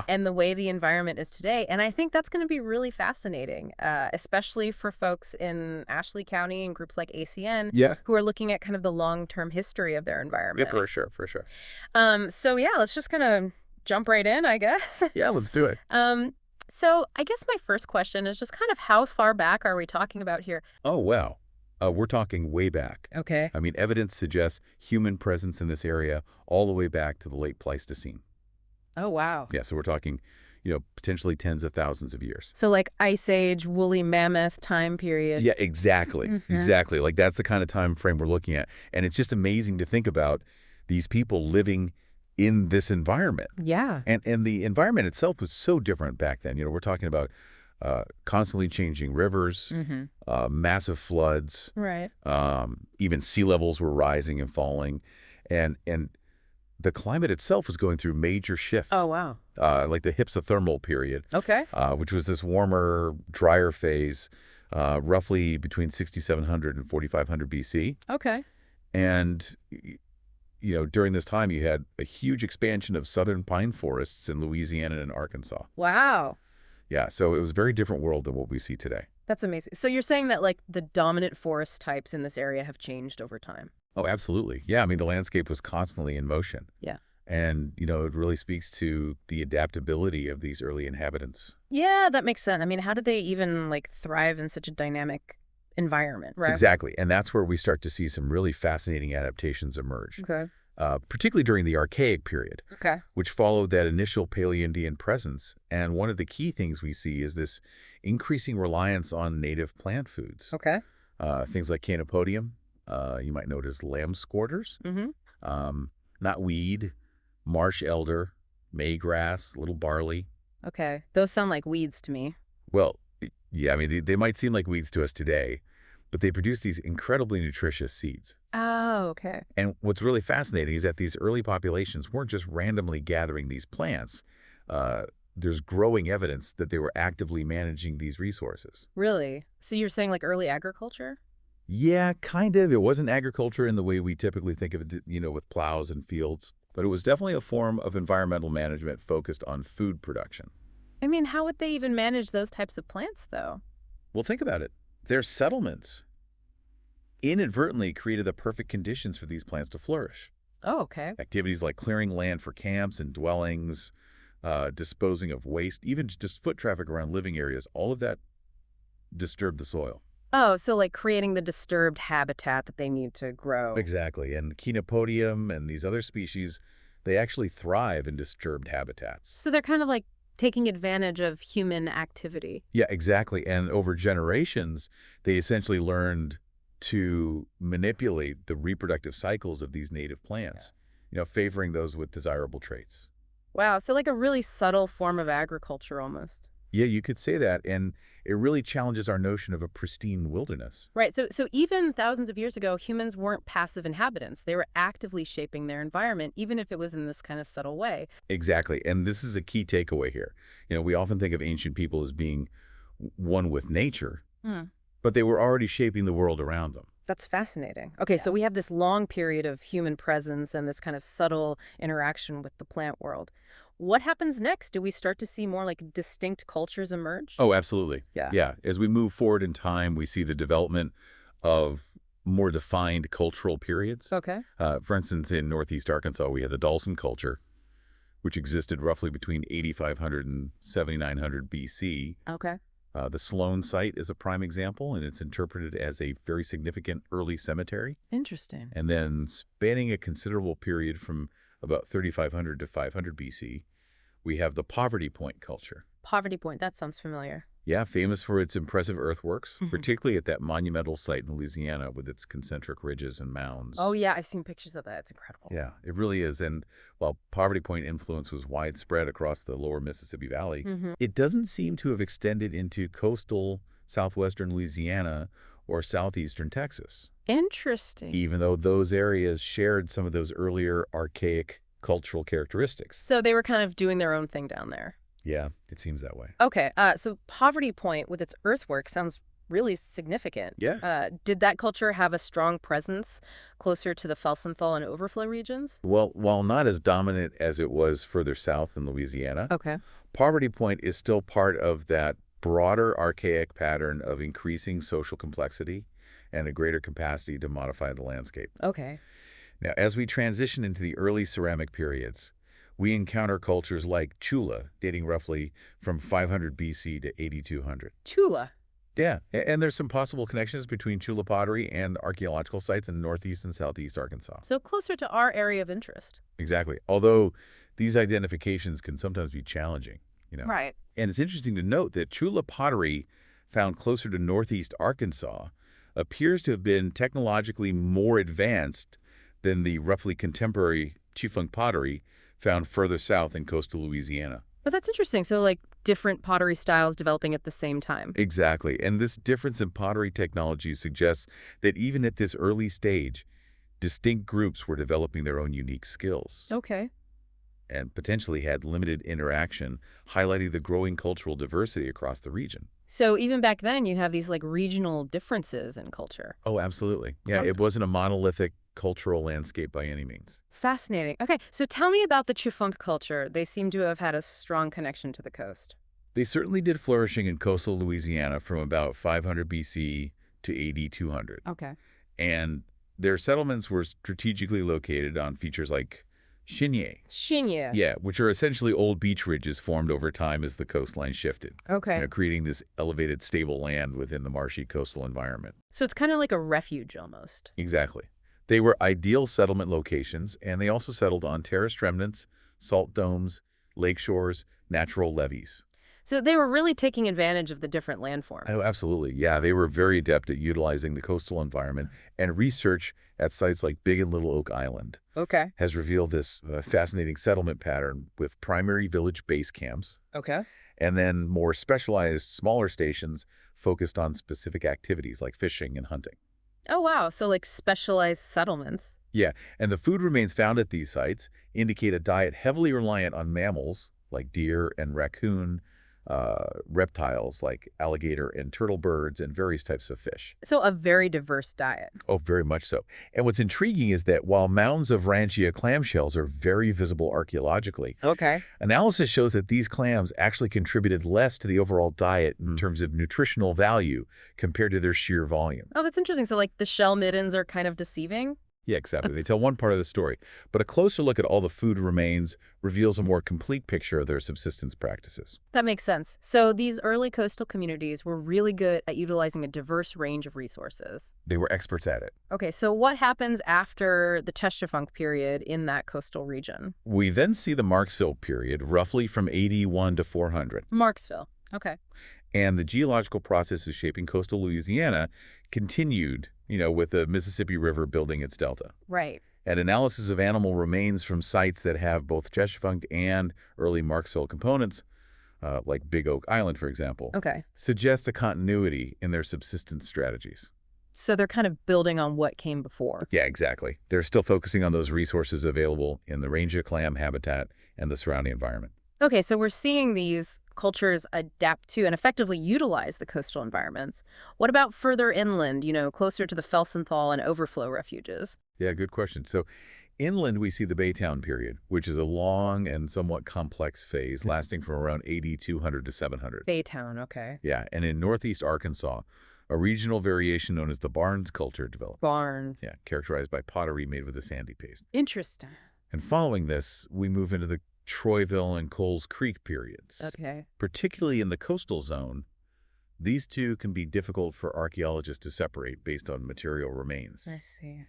and the way the environment is today. And I think that's going to be really fascinating, especially for folks in Ashley County and groups like ACN who are looking at kind of the long-term history of their environment. Yeah, for sure, for sure. So yeah, let's just kind of jump right in, I guess. Yeah, let's do it. So I guess my first question is just kind of how far back are we talking about here? Oh, wow. We're talking way back. Okay. I mean, evidence suggests human presence in this area all the way back to the late Pleistocene. Oh, wow. Yeah, so we're talking, potentially tens of thousands of years. So like Ice Age, woolly mammoth time period. Yeah, exactly. Exactly. Like that's the kind of time frame we're looking at. And it's just amazing to think about these people living in this environment. Yeah. And the environment itself was so different back then. We're talking about constantly changing rivers, Mm-hmm. massive floods, Right. even sea levels were rising and falling. And the climate itself was going through major Oh, shifts, wow. like the hypsothermal period, Okay. which was this warmer, drier phase, roughly between 6,700 and 4,500 BC. Okay. And, during this time, you had a huge expansion of southern pine forests in Louisiana and Arkansas. Wow. Yeah, so it was a very different world than what we see today. That's amazing. So you're saying that like the dominant forest types in this area have changed over time? Oh, absolutely. Yeah, I mean, the landscape was constantly in motion. Yeah. And, it really speaks to the adaptability of these early inhabitants. Yeah, that makes sense. I mean, how did they even like thrive in such a dynamic environment, right? Exactly. And that's where we start to see some really fascinating adaptations emerge, Okay. particularly during the Archaic period, Okay. which followed that initial Paleo-Indian presence. And one of the key things we see is this increasing reliance on native plant foods. Okay. Things like Canopodium, you might know it as lamb's quarters, Mm-hmm. knotweed, marsh elder, maygrass, little barley. Okay. Those sound like weeds to me. Well, yeah, I mean, they might seem like weeds to us today, but they produce these incredibly nutritious seeds. Oh, okay. And what's really fascinating is that these early populations weren't just randomly gathering these plants. There's growing evidence that they were actively managing these resources. Really? So you're saying like early agriculture? Yeah, kind of. It wasn't agriculture in the way we typically think of it, with plows and fields, but it was definitely a form of environmental management focused on food production. I mean, how would they even manage those types of plants, though? Well, think about it. Their settlements inadvertently created the perfect conditions for these plants to flourish. Oh, okay. Activities like clearing land for camps and dwellings, disposing of waste, even just foot traffic around living areas, all of that disturbed the soil. Oh, so like creating the disturbed habitat that they need to grow. Exactly. And Chenopodium and these other species, they actually thrive in disturbed habitats. So they're kind of like taking advantage of human activity. Yeah, exactly. And over generations, they essentially learned to manipulate the reproductive cycles of these native plants, favoring those with desirable traits. Wow, so like a really subtle form of agriculture almost. Yeah, you could say that. And it really challenges our notion of a pristine wilderness. Right, so even thousands of years ago, humans weren't passive inhabitants. They were actively shaping their environment, even if it was in this kind of subtle way. Exactly. And this is a key takeaway here. We often think of ancient people as being one with nature, but they were already shaping the world around them. That's fascinating. Okay, so we have this long period of human presence and this kind of subtle interaction with the plant world. What happens next? Do we start to see more like distinct cultures emerge? Oh, absolutely. Yeah. Yeah. As we move forward in time, we see the development of more defined cultural periods. Okay. For instance, in Northeast Arkansas, we had the Dawson culture, which existed roughly between 8,500 and 7,900 BC. Okay. The Sloan site is a prime example, and it's interpreted as a very significant early cemetery. Interesting. And then spanning a considerable period from about 3,500 to 500 BC, we have the Poverty Point culture. Poverty Point, that sounds familiar. Yeah, famous for its impressive earthworks, Mhm. particularly at that monumental site in Louisiana with its concentric ridges and mounds. Oh, yeah, I've seen pictures of that. It's incredible. Yeah, it really is. And while Poverty Point influence was widespread across the lower Mississippi Valley, it doesn't seem to have extended into coastal southwestern Louisiana or southeastern Texas, Interesting. even though those areas shared some of those earlier archaic cultural characteristics. So they were kind of doing their own thing down there. Yeah, it seems that way. Okay, so Poverty Point with its earthwork sounds really significant. Yeah. Did that culture have a strong presence closer to the Felsenthal and overflow regions? Well, while not as dominant as it was further south in Louisiana, Okay. Poverty Point is still part of that broader archaic pattern of increasing social complexity and a greater capacity to modify the landscape. Okay. Now, as we transition into the early ceramic periods, we encounter cultures like Chula, dating roughly from 500 BC to 8200. Chula. Yeah, and there's some possible connections between Chula pottery and archaeological sites in northeast and southeast Arkansas. So closer to our area of interest. Exactly. Although these identifications can sometimes be challenging, Right. And it's interesting to note that Chula pottery found closer to northeast Arkansas appears to have been technologically more advanced than the roughly contemporary Chifeng pottery found further south in coastal Louisiana. But that's interesting. So, like, different pottery styles developing at the same time. Exactly. And this difference in pottery technology suggests that even at this early stage, distinct groups were developing their own unique skills Okay. and potentially had limited interaction, highlighting the growing cultural diversity across the region. So even back then, you have these, like, regional differences in culture. Oh, absolutely. Yeah, it wasn't a monolithic cultural landscape by any means. Fascinating. Okay, so tell me about the Chifunk culture. They seem to have had a strong connection to the coast. They certainly did flourishing in coastal Louisiana from about 500 BC to AD 200. Okay. And their settlements were strategically located on features like Chigné. Shinya. Yeah, which are essentially old beach ridges formed over time as the coastline shifted, Okay. creating this elevated, stable land within the marshy coastal environment. So it's kind of like a refuge almost. Exactly. They were ideal settlement locations, and they also settled on terraced remnants, salt domes, lake shores, natural levees. So they were really taking advantage of the different landforms. Oh, absolutely. Yeah, they were very adept at utilizing the coastal environment, and research at sites like Big and Little Oak Island Okay. has revealed this fascinating settlement pattern with primary village base camps Okay. and then more specialized smaller stations focused on specific activities like fishing and hunting. Oh, wow. So like specialized settlements. Yeah, and the food remains found at these sites indicate a diet heavily reliant on mammals like deer and raccoon, reptiles like alligator and turtle birds, and various types of fish. So a very diverse diet. Oh, very much so. And what's intriguing is that while mounds of Ranchia clamshells are very visible archaeologically, Okay. analysis shows that these clams actually contributed less to the overall diet in terms of nutritional value compared to their sheer volume. Oh, that's interesting. So like the shell middens are kind of deceiving? Yeah, exactly. They tell one part of the story, but a closer look at all the food remains reveals a more complete picture of their subsistence practices. That makes sense. So these early coastal communities were really good at utilizing a diverse range of resources. They were experts at it. Okay, so what happens after the Techefunk period in that coastal region? We then see the Marksville period, roughly from 81 to 400. Marksville. Okay. And the geological processes shaping coastal Louisiana continued, with the Mississippi River building its delta. Right. And analysis of animal remains from sites that have both Techefunk and early Marksville components, like Big Oak Island, for example, Okay. suggests a continuity in their subsistence strategies. So they're kind of building on what came before. Yeah, exactly. They're still focusing on those resources available in the Rangia clam habitat and the surrounding environment. Okay, so we're seeing these cultures adapt to and effectively utilize the coastal environments. What about further inland, closer to the Felsenthal and overflow refuges? Yeah, good question. So inland, we see the Baytown period, which is a long and somewhat complex phase lasting from around 8200 to 700. Baytown, okay. Yeah, and in northeast Arkansas, a regional variation known as the Barnes culture developed. Barn. Yeah, characterized by pottery made with a sandy paste. Interesting. And following this, we move into the Troyville and Coles Creek periods. Okay. Particularly in the coastal zone, these two can be difficult for archaeologists to separate based on material remains. I see.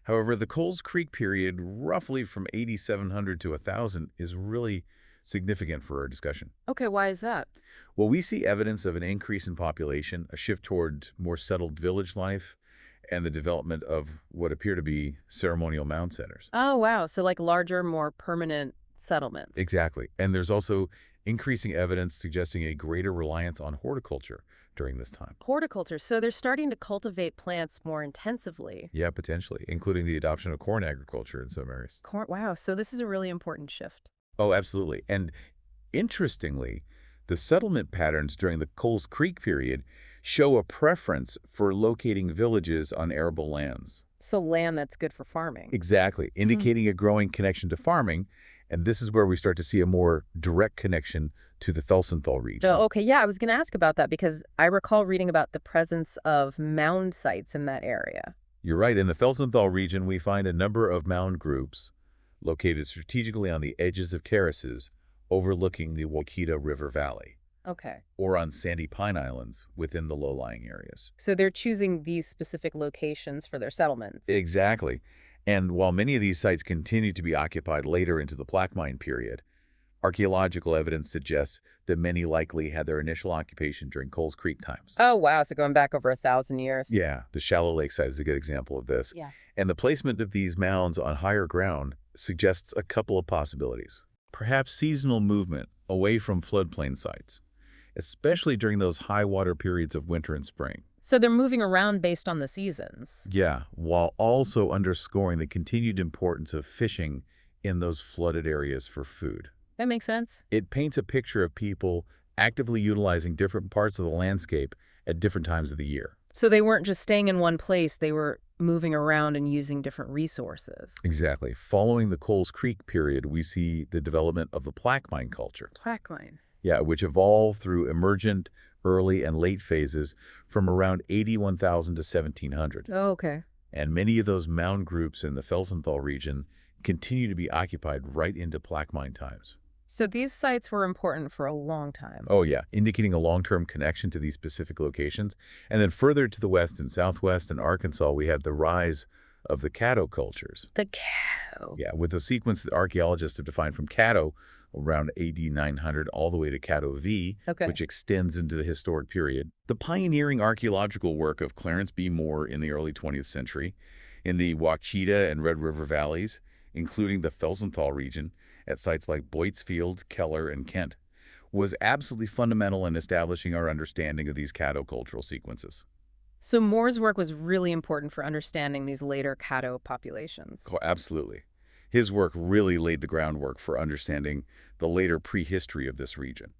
However, the Coles Creek period, roughly from 8700 to 1000, is really significant for our discussion. Okay, why is that? Well, we see evidence of an increase in population, a shift toward more settled village life, and the development of what appear to be ceremonial mound centers. Oh, wow. So like larger, more permanent settlements. Exactly. And there's also increasing evidence suggesting a greater reliance on horticulture during this time. Horticulture. So they're starting to cultivate plants more intensively. Yeah, potentially, including the adoption of corn agriculture in some areas. Corn. Wow. So this is a really important shift. Oh, absolutely. And interestingly, the settlement patterns during the Coles Creek period show a preference for locating villages on arable lands. So land that's good for farming. Exactly, indicating a growing connection to farming. And this is where we start to see a more direct connection to the Felsenthal region. Oh, okay, yeah, I was going to ask about that because I recall reading about the presence of mound sites in that area. You're right. In the Felsenthal region, we find a number of mound groups located strategically on the edges of terraces overlooking the Waukeeta River Valley, Okay. or on sandy pine islands within the low-lying areas. So they're choosing these specific locations for their settlements. Exactly. And while many of these sites continue to be occupied later into the Plaquemine period, archaeological evidence suggests that many likely had their initial occupation during Coles Creek times. Oh, wow. So going back over 1,000 years. Yeah, the Shallow Lake site is a good example of this. Yeah. And the placement of these mounds on higher ground suggests a couple of possibilities. Perhaps seasonal movement away from floodplain sites, especially during those high water periods of winter and spring. So they're moving around based on the seasons. Yeah, while also underscoring the continued importance of fishing in those flooded areas for food. That makes sense. It paints a picture of people actively utilizing different parts of the landscape at different times of the year. So they weren't just staying in one place, they were moving around and using different resources. Exactly. Following the Coles Creek period, we see the development of the plaque mine culture. Plaque mine. Yeah, which evolved through emergent, early, and late phases from around 81,000 to 1700. Oh, okay. And many of those mound groups in the Felsenthal region continue to be occupied right into plaque mine times. So these sites were important for a long time. Oh yeah, indicating a long-term connection to these specific locations. And then further to the west and southwest in Arkansas, we had the rise of the Caddo cultures. The cow. Yeah, with a sequence that archaeologists have defined from Caddo around AD 900 all the way to Caddo V, Okay. which extends into the historic period. The pioneering archaeological work of Clarence B. Moore in the early 20th century in the Wachita and Red River valleys, including the Felsenthal region, at sites like Boytsfield, Keller, and Kent, was absolutely fundamental in establishing our understanding of these Caddo cultural sequences. So Moore's work was really important for understanding these later Caddo populations. Oh, absolutely. His work really laid the groundwork for understanding the later prehistory of this region.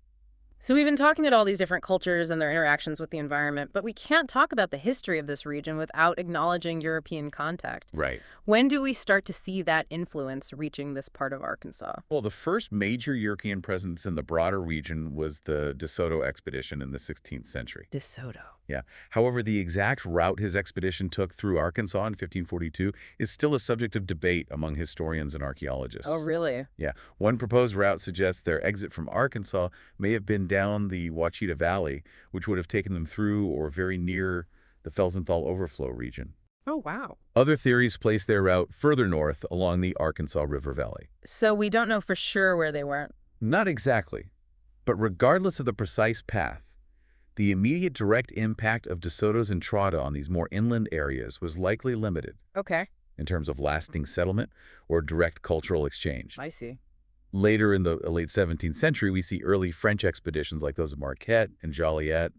So we've been talking about all these different cultures and their interactions with the environment, but we can't talk about the history of this region without acknowledging European contact. Right. When do we start to see that influence reaching this part of Arkansas? Well, the first major European presence in the broader region was the De Soto expedition in the 16th century. De Soto. Yeah. However, the exact route his expedition took through Arkansas in 1542 is still a subject of debate among historians and archaeologists. Oh, really? Yeah. One proposed route suggests their exit from Arkansas may have been down the Wachita Valley, which would have taken them through or very near the Felsenthal overflow region. Oh, wow. Other theories place their route further north along the Arkansas River Valley. So we don't know for sure where they went. Not exactly. But regardless of the precise path, the immediate direct impact of De Soto's entrada on these more inland areas was likely limited Okay. in terms of lasting settlement or direct cultural exchange. I see. Later in the late 17th century, we see early French expeditions like those of Marquette and Joliet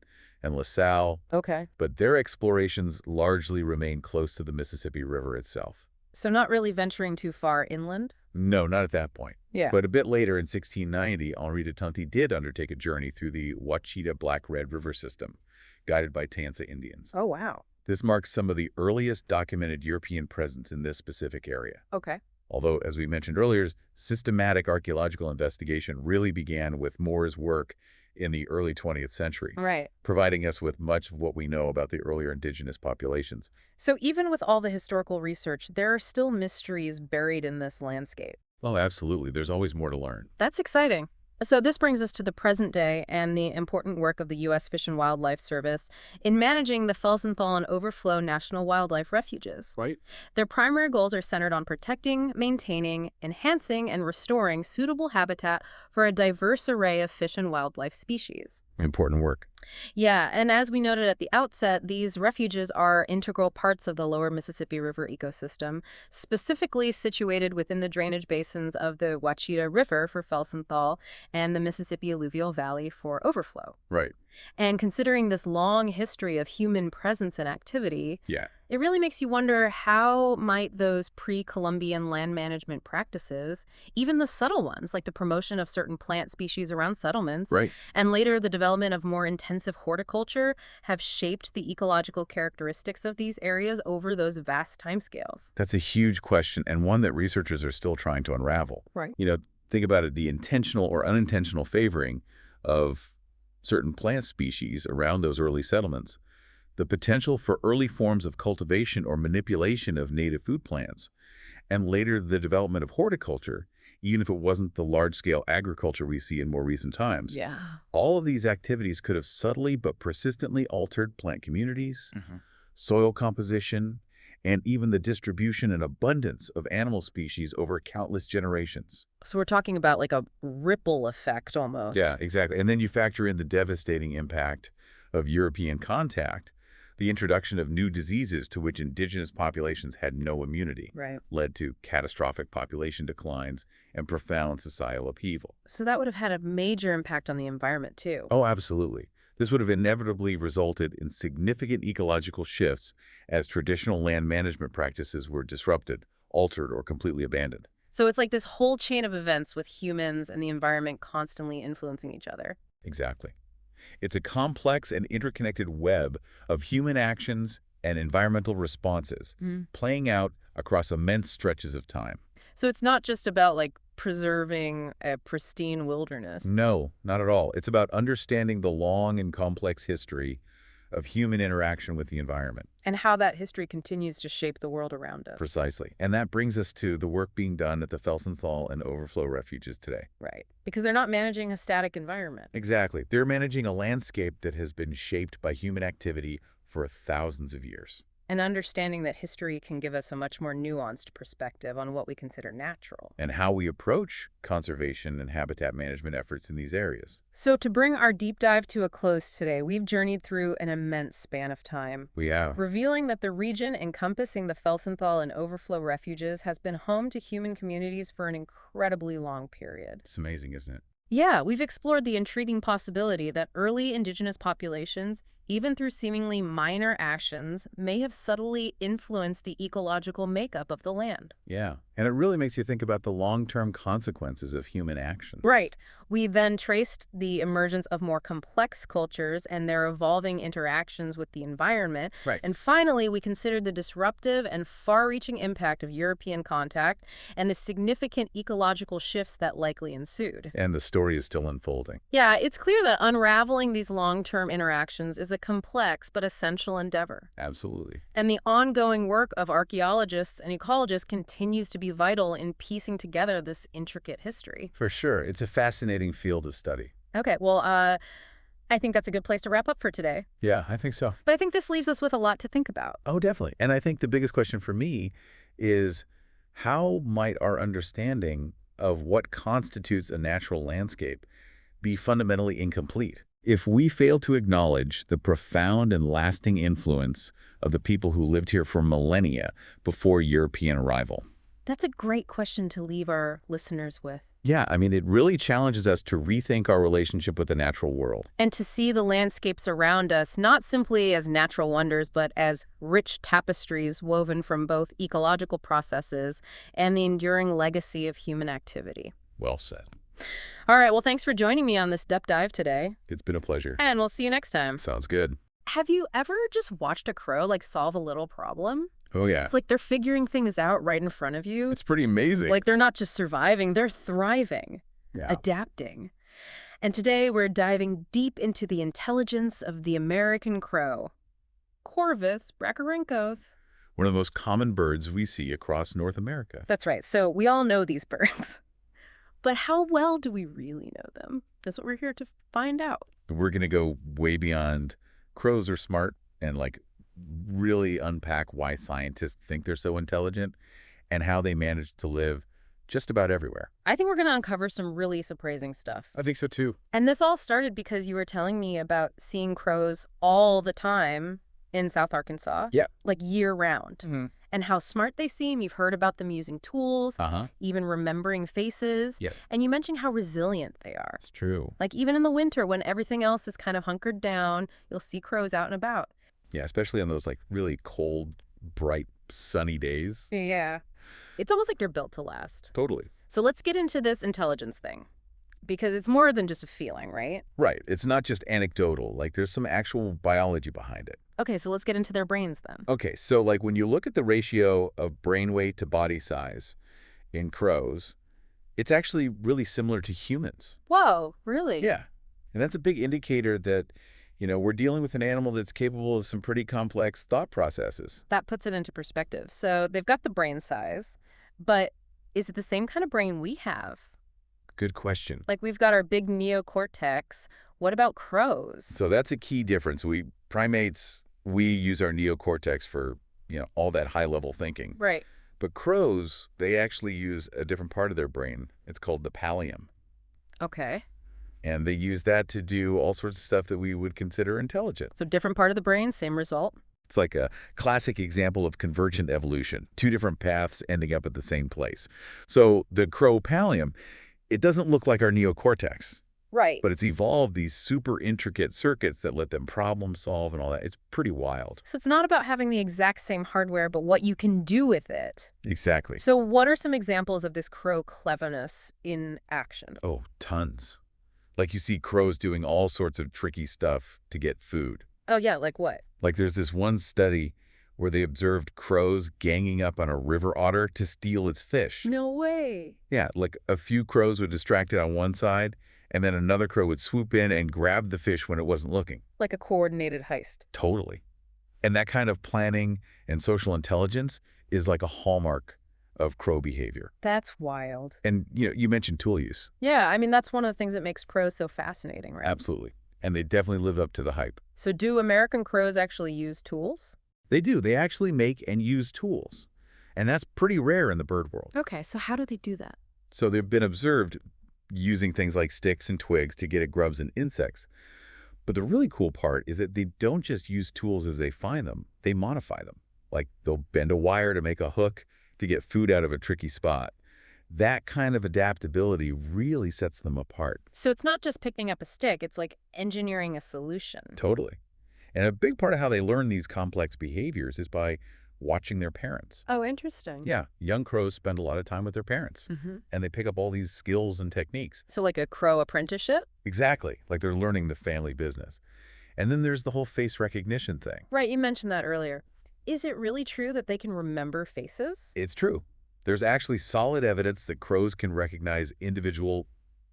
and La Salle, Okay. but their explorations largely remain close to the Mississippi River itself. So not really venturing too far inland? No, not at that point. Yeah. But a bit later in 1690, Henri de Tonty did undertake a journey through the Wachita Black-Red River system, guided by Tansa Indians. Oh, wow. This marks some of the earliest documented European presence in this specific area. Okay. Although, as we mentioned earlier, systematic archaeological investigation really began with Moore's work in the early 20th century, Right. providing us with much of what we know about the earlier indigenous populations. So even with all the historical research, there are still mysteries buried in this landscape. Oh, absolutely. There's always more to learn. That's exciting. So this brings us to the present day and the important work of the U.S. Fish and Wildlife Service in managing the Felsenthal and Overflow National Wildlife Refuges. Right? Their primary goals are centered on protecting, maintaining, enhancing, and restoring suitable habitat for a diverse array of fish and wildlife species. Important work. Yeah, and as we noted at the outset, these refuges are integral parts of the lower Mississippi River ecosystem, specifically situated within the drainage basins of the Wachita River for Felsenthal and the Mississippi Alluvial Valley for overflow. Right. And considering this long history of human presence and activity, Yeah. it really makes you wonder how might those pre-Columbian land management practices, even the subtle ones like the promotion of certain plant species around settlements, Right. and later the development of more intensive horticulture, have shaped the ecological characteristics of these areas over those vast timescales. That's a huge question and one that researchers are still trying to unravel. Right. Think about it, the intentional or unintentional favoring of certain plant species around those early settlements, the potential for early forms of cultivation or manipulation of native food plants, and later the development of horticulture, even if it wasn't the large-scale agriculture we see in more recent times. Yeah. All of these activities could have subtly but persistently altered plant communities, soil composition, and even the distribution and abundance of animal species over countless generations. So we're talking about like a ripple effect almost. Yeah, exactly. And then you factor in the devastating impact of European contact, The introduction of new diseases to which indigenous populations had no immunity Right. led to catastrophic population declines and profound societal upheaval. So that would have had a major impact on the environment, too. Oh, absolutely. This would have inevitably resulted in significant ecological shifts as traditional land management practices were disrupted, altered, or completely abandoned. So it's like this whole chain of events with humans and the environment constantly influencing each other. Exactly. It's a complex and interconnected web of human actions and environmental responses playing out across immense stretches of time. So it's not just about like preserving a pristine wilderness. No, not at all. It's about understanding the long and complex history of human interaction with the environment. And how that history continues to shape the world around us. Precisely. And that brings us to the work being done at the Felsenthal and overflow refuges today. Right. Because they're not managing a static environment. Exactly. They're managing a landscape that has been shaped by human activity for thousands of years. And understanding that history can give us a much more nuanced perspective on what we consider natural. And how we approach conservation and habitat management efforts in these areas. So to bring our deep dive to a close today, we've journeyed through an immense span of time, We have. revealing that the region encompassing the Felsenthal and overflow refuges has been home to human communities for an incredibly long period. It's amazing, isn't it? Yeah, we've explored the intriguing possibility that early indigenous populations, even through seemingly minor actions, may have subtly influenced the ecological makeup of the land. Yeah. And it really makes you think about the long-term consequences of human actions. Right. We then traced the emergence of more complex cultures and their evolving interactions with the environment. Right. And finally, we considered the disruptive and far-reaching impact of European contact and the significant ecological shifts that likely ensued. And the story is still unfolding. Yeah, it's clear that unraveling these long-term interactions is a complex but essential endeavor. Absolutely. And the ongoing work of archaeologists and ecologists continues to be vital in piecing together this intricate history. For sure. It's a fascinating field of study. Okay, well, I think that's a good place to wrap up for today. Yeah, I think so. But I think this leaves us with a lot to think about. Oh, definitely. And I think the biggest question for me is how might our understanding of what constitutes a natural landscape be fundamentally incomplete if we fail to acknowledge the profound and lasting influence of the people who lived here for millennia before European arrival? That's a great question to leave our listeners with. Yeah, I mean, it really challenges us to rethink our relationship with the natural world. And to see the landscapes around us not simply as natural wonders, but as rich tapestries woven from both ecological processes and the enduring legacy of human activity. Well said. All right, well, thanks for joining me on this deep dive today. It's been a pleasure. And we'll see you next time. Sounds good. Have you ever just watched a crow, like, solve a little problem? Oh, yeah. It's like they're figuring things out right in front of you. It's pretty amazing. Like, they're not just surviving, they're thriving, Yeah. adapting. And today we're diving deep into the intelligence of the American crow, Corvus brachyrhynchos. One of the most common birds we see across North America. That's right. So we all know these birds. But how well do we really know them? That's what we're here to find out. We're going to go way beyond crows are smart and like really unpack why scientists think they're so intelligent and how they manage to live just about everywhere. I think we're going to uncover some really surprising stuff. I think so too. And this all started because you were telling me about seeing crows all the time in South Arkansas. Yeah. Like year round. Mm-hmm. And how smart they seem. You've heard about them using tools, even remembering faces. Yeah. And you mentioned how resilient they are. It's true. Like even in the winter when everything else is kind of hunkered down, you'll see crows out and about. Yeah, especially on those like really cold, bright, sunny days. Yeah. It's almost like they're built to last. Totally. So let's get into this intelligence thing. Because it's more than just a feeling, right? Right. It's not just anecdotal. Like there's some actual biology behind it. Okay, so let's get into their brains then. Okay, so like when you look at the ratio of brain weight to body size in crows, it's actually really similar to humans. Whoa, really? Yeah. And that's a big indicator that, you know, we're dealing with an animal that's capable of some pretty complex thought processes. That puts it into perspective. So they've got the brain size, but is it the same kind of brain we have? Good question. Like we've got our big neocortex. What about crows? So that's a key difference. Primates, we use our neocortex for, you know, all that high-level thinking. Right. But crows, they actually use a different part of their brain. It's called the pallium. Okay. And they use that to do all sorts of stuff that we would consider intelligent. So different part of the brain, same result? It's like a classic example of convergent evolution, two different paths ending up at the same place. So the crow pallium, it doesn't look like our neocortex, Right. but it's evolved these super intricate circuits that let them problem solve and all that. It's pretty wild. So it's not about having the exact same hardware, but what you can do with it. Exactly. So what are some examples of this crow cleverness in action? Oh, tons. Like you see crows doing all sorts of tricky stuff to get food. Oh, yeah, like what? Like there's this one study where they observed crows ganging up on a river otter to steal its fish. No way. Yeah, like a few crows would distract it on one side, and then another crow would swoop in and grab the fish when it wasn't looking. Like a coordinated heist. Totally. And that kind of planning and social intelligence is like a hallmark of crow behavior. That's wild. And you mentioned tool use. Yeah, I mean, that's one of the things that makes crows so fascinating, right? Absolutely. And they definitely live up to the hype. So do American crows actually use tools? They do. They actually make and use tools. And that's pretty rare in the bird world. Okay, so how do they do that? So they've been observed using things like sticks and twigs to get at grubs and insects. But the really cool part is that they don't just use tools as they find them, they modify them. Like they'll bend a wire to make a hook to get food out of a tricky spot. That kind of adaptability really sets them apart. So it's not just picking up a stick, it's like engineering a solution. Totally. And a big part of how they learn these complex behaviors is by watching their parents. Oh, interesting. Yeah, young crows spend a lot of time with their parents, and they pick up all these skills and techniques. So like a crow apprenticeship? Exactly, like they're learning the family business. And then there's the whole face recognition thing. Right, you mentioned that earlier. Is it really true that they can remember faces? It's true. There's actually solid evidence that crows can recognize individual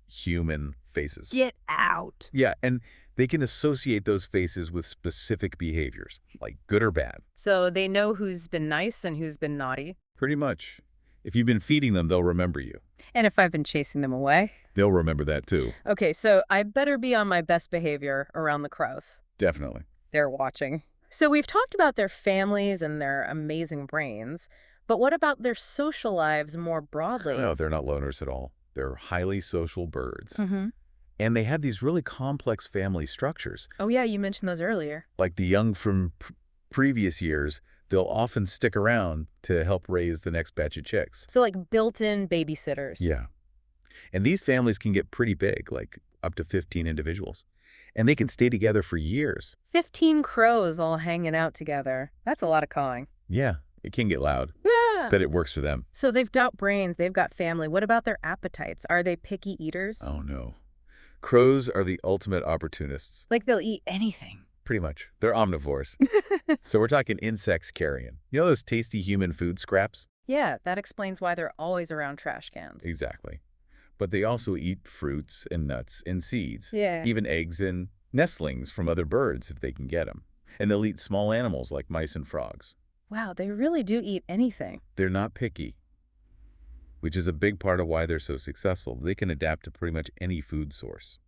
human faces. Get out. Yeah, and they can associate those faces with specific behaviors, like good or bad. So they know who's been nice and who's been naughty. Pretty much. If you've been feeding them, they'll remember you. And if I've been chasing them away? They'll remember that too. Okay, so I better be on my best behavior around the crows. Definitely. They're watching. So we've talked about their families and their amazing brains, but what about their social lives more broadly? No, they're not loners at all. They're highly social birds. Mm-hmm. And they have these really complex family structures. Oh, yeah, you mentioned those earlier. Like the young from previous years, they'll often stick around to help raise the next batch of chicks. So like built-in babysitters. Yeah. And these families can get pretty big, like up to 15 individuals. And they can stay together for years. 15 crows all hanging out together. That's a lot of cawing. Yeah, it can get loud, Yeah. but it works for them. So they've got brains, they've got family. What about their appetites? Are they picky eaters? Oh, no. Crows are the ultimate opportunists. Like they'll eat anything. Pretty much. They're omnivores. So we're talking insects carrion. You know those tasty human food scraps? Yeah, that explains why they're always around trash cans. Exactly. But they also eat fruits and nuts and seeds. Yeah. Even eggs and nestlings from other birds if they can get them. And they'll eat small animals like mice and frogs. Wow, they really do eat anything. They're not picky, which is a big part of why they're so successful. They can adapt to pretty much any food source.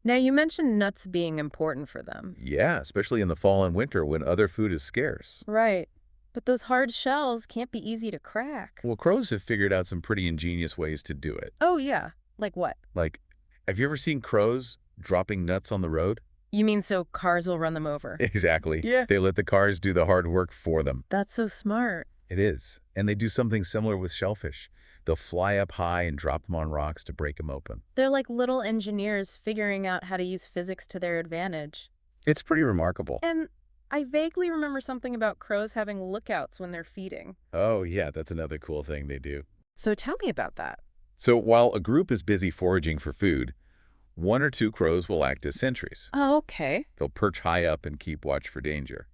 Now, you mentioned nuts being important for them. Yeah, especially in the fall and winter when other food is scarce. Right. But those hard shells can't be easy to crack. Well, crows have figured out some pretty ingenious ways to do it. Oh, yeah. Like what? Like, have you ever seen crows dropping nuts on the road? You mean so cars will run them over? Exactly. Yeah. They let the cars do the hard work for them. That's so smart. It is. And they do something similar with shellfish. They'll fly up high and drop them on rocks to break them open. They're like little engineers figuring out how to use physics to their advantage. It's pretty remarkable. And I vaguely remember something about crows having lookouts when they're feeding. Oh, yeah, that's another cool thing they do. So tell me about that. So while a group is busy foraging for food, one or two crows will act as sentries. Oh, okay. They'll perch high up and keep watch for danger.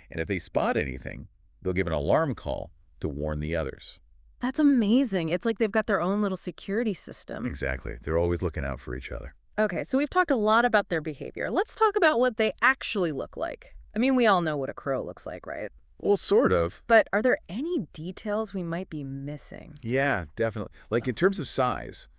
And if they spot anything, they'll give an alarm call to warn the others. That's amazing. It's like they've got their own little security system. Exactly. They're always looking out for each other. Okay, so we've talked a lot about their behavior. Let's talk about what they actually look like. I mean, we all know what a crow looks like, right? Well, sort of. But are there any details we might be missing? Yeah, definitely. Like in terms of size,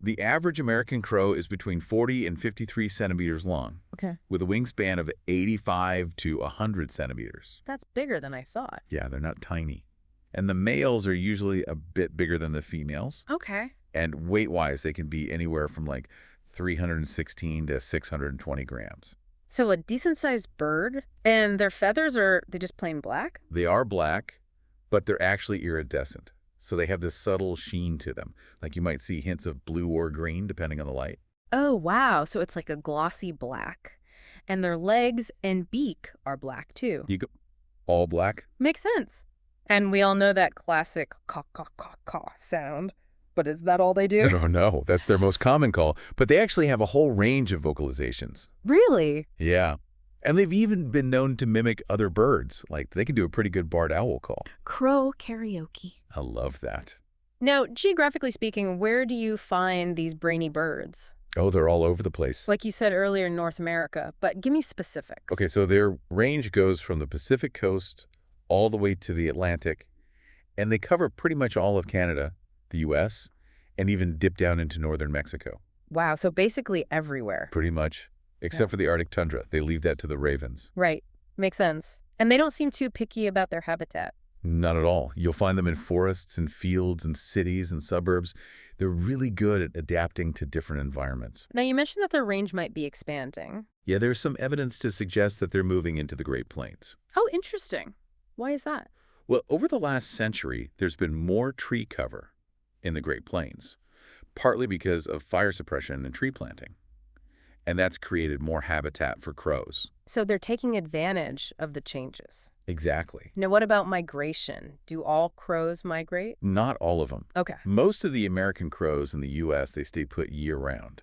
the average American crow is between 40 and 53 centimeters long, Okay. with a wingspan of 85 to 100 centimeters. That's bigger than I thought. Yeah, they're not tiny. And the males are usually a bit bigger than the females. Okay. And weight-wise, they can be anywhere from like 316 to 620 grams. So a decent-sized bird, and their feathers are they just plain black? They are black, but they're actually iridescent. So they have this subtle sheen to them. Like you might see hints of blue or green depending on the light. Oh, wow. So it's like a glossy black. And their legs and beak are black too. You go all black? Makes sense. And we all know that classic caw, caw, caw, caw sound. But is that all they do? No, no, that's their most common call. But they actually have a whole range of vocalizations. Really? Yeah. And they've even been known to mimic other birds. Like, they can do a pretty good barred owl call. Crow karaoke. I love that. Now, geographically speaking, where do you find these brainy birds? Oh, they're all over the place. Like you said earlier in North America, but give me specifics. Okay, so their range goes from the Pacific coast all the way to the Atlantic, and they cover pretty much all of Canada, the U.S., and even dip down into northern Mexico. Wow, so basically everywhere. Pretty much, except for the Arctic tundra. They leave that to the ravens. Right. Makes sense. And they don't seem too picky about their habitat. Not at all. You'll find them in forests and fields and cities and suburbs. They're really good at adapting to different environments. Now, you mentioned that their range might be expanding. Yeah, there's some evidence to suggest that they're moving into the Great Plains. Oh, interesting. Why is that? Well, over the last century, there's been more tree cover in the Great Plains, partly because of fire suppression and tree planting. And that's created more habitat for crows. So they're taking advantage of the changes. Exactly. Now, what about migration? Do all crows migrate? Not all of them. Okay. Most of the American crows in the U.S., they stay put year-round.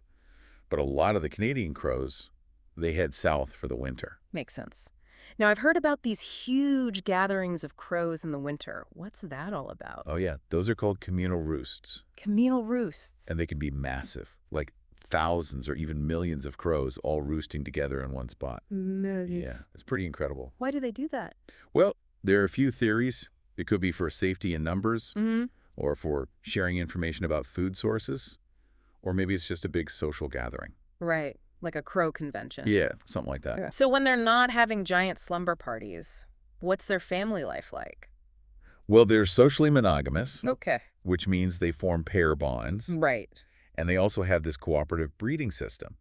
But a lot of the Canadian crows, they head south for the winter. Makes sense. Now, I've heard about these huge gatherings of crows in the winter. What's that all about? Oh, yeah. Those are called communal roosts. Communal roosts. And they can be massive, like thousands or even millions of crows all roosting together in one spot. Millions. Yeah, it's pretty incredible. Why do they do that? Well, there are a few theories. It could be for safety in numbers, Mm-hmm. or for sharing information about food sources, or maybe it's just a big social gathering. Right. Like a crow convention. Yeah, something like that. Okay. So when they're not having giant slumber parties, what's their family life like? Well, they're socially monogamous, Okay. which means they form pair bonds, Right. and they also have this cooperative breeding system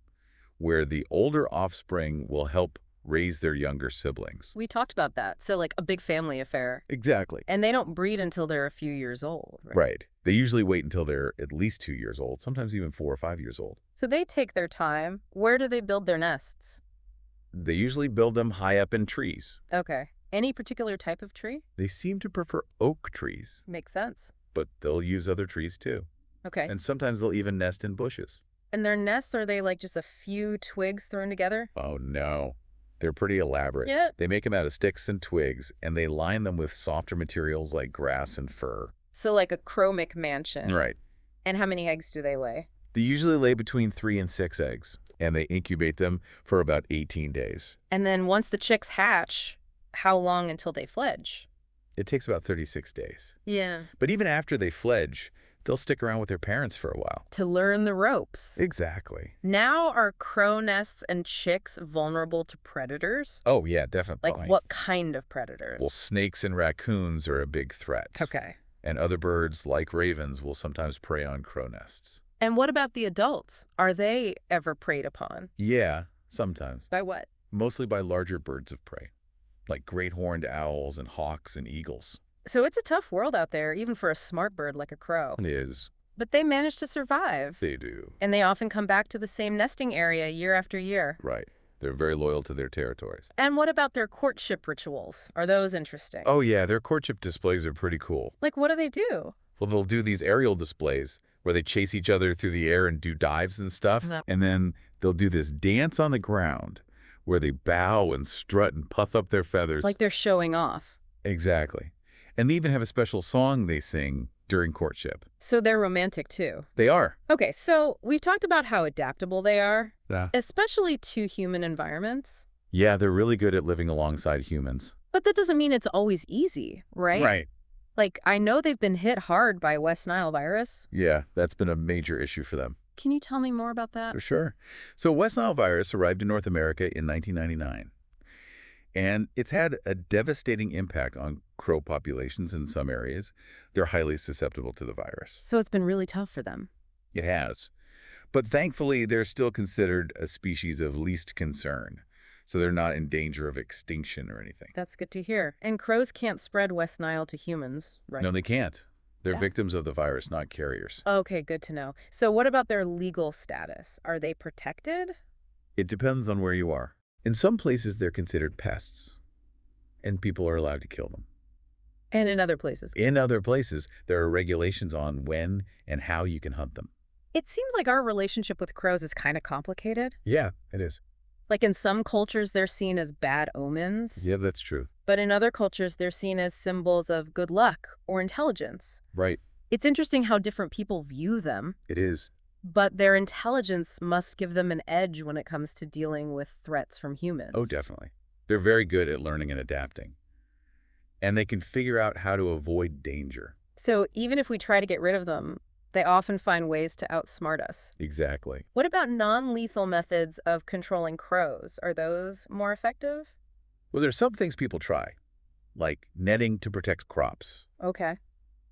where the older offspring will help raise their younger siblings. We talked about that. So like a big family affair. Exactly. And they don't breed until they're a few years old, right? Right. They usually wait until they're at least 2 years old, sometimes even 4 or 5 years old. So they take their time. Where do they build their nests? They usually build them high up in trees. Okay. Any particular type of tree? They seem to prefer oak trees, Makes sense. but they'll use other trees too. Okay. And sometimes they'll even nest in bushes. And their nests, are they like just a few twigs thrown together? Oh, no. They're pretty elaborate. Yeah. They make them out of sticks and twigs, and they line them with softer materials like grass and fur. So like a crow McMansion. Right. And how many eggs do they lay? They usually lay between 3 and 6 eggs, and they incubate them for about 18 days. And then once the chicks hatch, how long until they fledge? It takes about 36 days. Yeah. But even after they fledge, they'll stick around with their parents for a while. To learn the ropes. Exactly. Now are crow nests and chicks vulnerable to predators? Oh, yeah, definitely. Like what kind of predators? Well, snakes and raccoons are a big threat. Okay. And other birds, like ravens, will sometimes prey on crow nests. And what about the adults? Are they ever preyed upon? Yeah, sometimes. By what? Mostly by larger birds of prey, like great horned owls and hawks and eagles. So it's a tough world out there, even for a smart bird like a crow. It is. But they manage to survive. They do. And they often come back to the same nesting area year after year. Right. They're very loyal to their territories. And what about their courtship rituals? Are those interesting? Oh, yeah, their courtship displays are pretty cool. Like, what do they do? Well, they'll do these aerial displays where they chase each other through the air and do dives and stuff. Yeah. And then they'll do this dance on the ground where they bow and strut and puff up their feathers. Like they're showing off. Exactly. And they even have a special song they sing during courtship. So they're romantic, too. They are. Okay, so we've talked about how adaptable they are, Yeah. especially to human environments. Yeah, they're really good at living alongside humans. But that doesn't mean it's always easy, right? Right. Like, I know they've been hit hard by West Nile virus. Yeah, that's been a major issue for them. Can you tell me more about that? For sure. So West Nile virus arrived in North America in 1999. And it's had a devastating impact on crow populations in some areas. They're highly susceptible to the virus. So it's been really tough for them. It has. But thankfully, they're still considered a species of least concern. so they're not in danger of extinction or anything. That's good to hear. And crows can't spread West Nile to humans, right? No, they can't. They're Yeah. victims of the virus, not carriers. Okay, good to know. So what about their legal status? Are they protected? It depends on where you are. In some places, they're considered pests, and people are allowed to kill them. And in other places? In other places, there are regulations on when and how you can hunt them. It seems like our relationship with crows is kind of complicated. Yeah, it is. Like in some cultures, they're seen as bad omens. Yeah, that's true. But in other cultures, they're seen as symbols of good luck or intelligence. Right. It's interesting how different people view them, It is. but their intelligence must give them an edge when it comes to dealing with threats from humans. Oh, definitely. They're very good at learning and adapting. And they can figure out how to avoid danger. So even if we try to get rid of them, they often find ways to outsmart us. Exactly. What about non-lethal methods of controlling crows? Are those more effective? Well, there's some things people try, like netting to protect crops Okay.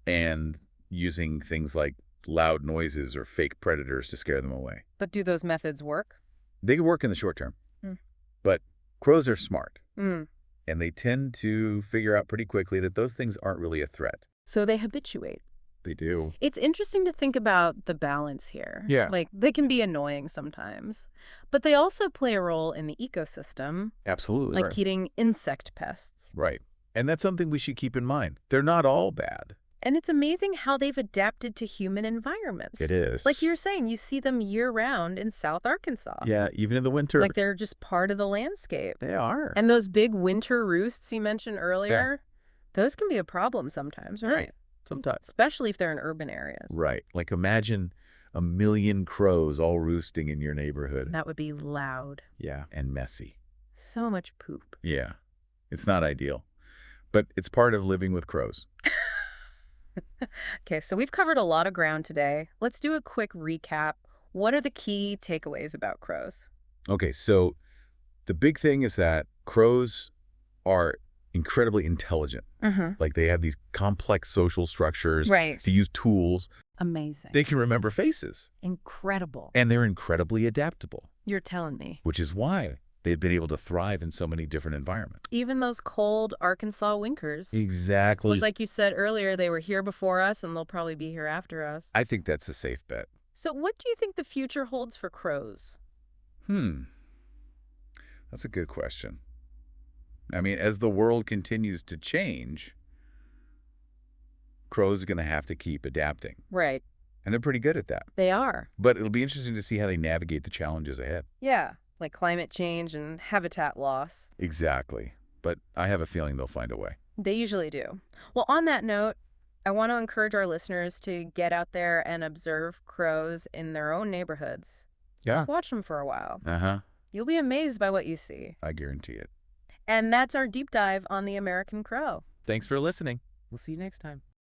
and using things like loud noises or fake predators to scare them away. But do those methods work? They can work in the short term, Mm. but crows are smart, Mm. and they tend to figure out pretty quickly that those things aren't really a threat. So they habituate. They do. It's interesting to think about the balance here. Yeah. Like, they can be annoying sometimes, but they also play a role in the ecosystem, Absolutely. like eating insect pests. Right. And that's something we should keep in mind. They're not all bad. And it's amazing how they've adapted to human environments. It is. Like you were saying, you see them year-round in South Arkansas. Yeah, even in the winter. Like they're just part of the landscape. They are. And those big winter roosts you mentioned earlier, those can be a problem sometimes, right? Right. Sometimes. Especially if they're in urban areas. Right. Like imagine 1,000,000 crows all roosting in your neighborhood. That would be loud. Yeah. And messy. So much poop. Yeah. It's not ideal. But it's part of living with crows. Okay, so we've covered a lot of ground today. Let's do a quick recap. What are the key takeaways about crows? Okay, so the big thing is that crows are incredibly intelligent. Mm-hmm. Like they have these complex social structures Right. to use tools. Amazing. They can remember faces. Incredible. And they're incredibly adaptable, You're telling me. which is why they've been able to thrive in so many different environments. Even those cold Arkansas winkers. Exactly. Which, like you said earlier, they were here before us and they'll probably be here after us. I think that's a safe bet. So what do you think the future holds for crows? That's a good question. I mean, as the world continues to change, crows are going to have to keep adapting. Right. And they're pretty good at that. They are. But it'll be interesting to see how they navigate the challenges ahead. Yeah. Like climate change and habitat loss. Exactly. But I have a feeling they'll find a way. They usually do. Well, on that note, I want to encourage our listeners to get out there and observe crows in their own neighborhoods. Yeah. Just watch them for a while. Uh-huh. You'll be amazed by what you see. I guarantee it. And that's our deep dive on the American crow. Thanks for listening. We'll see you next time.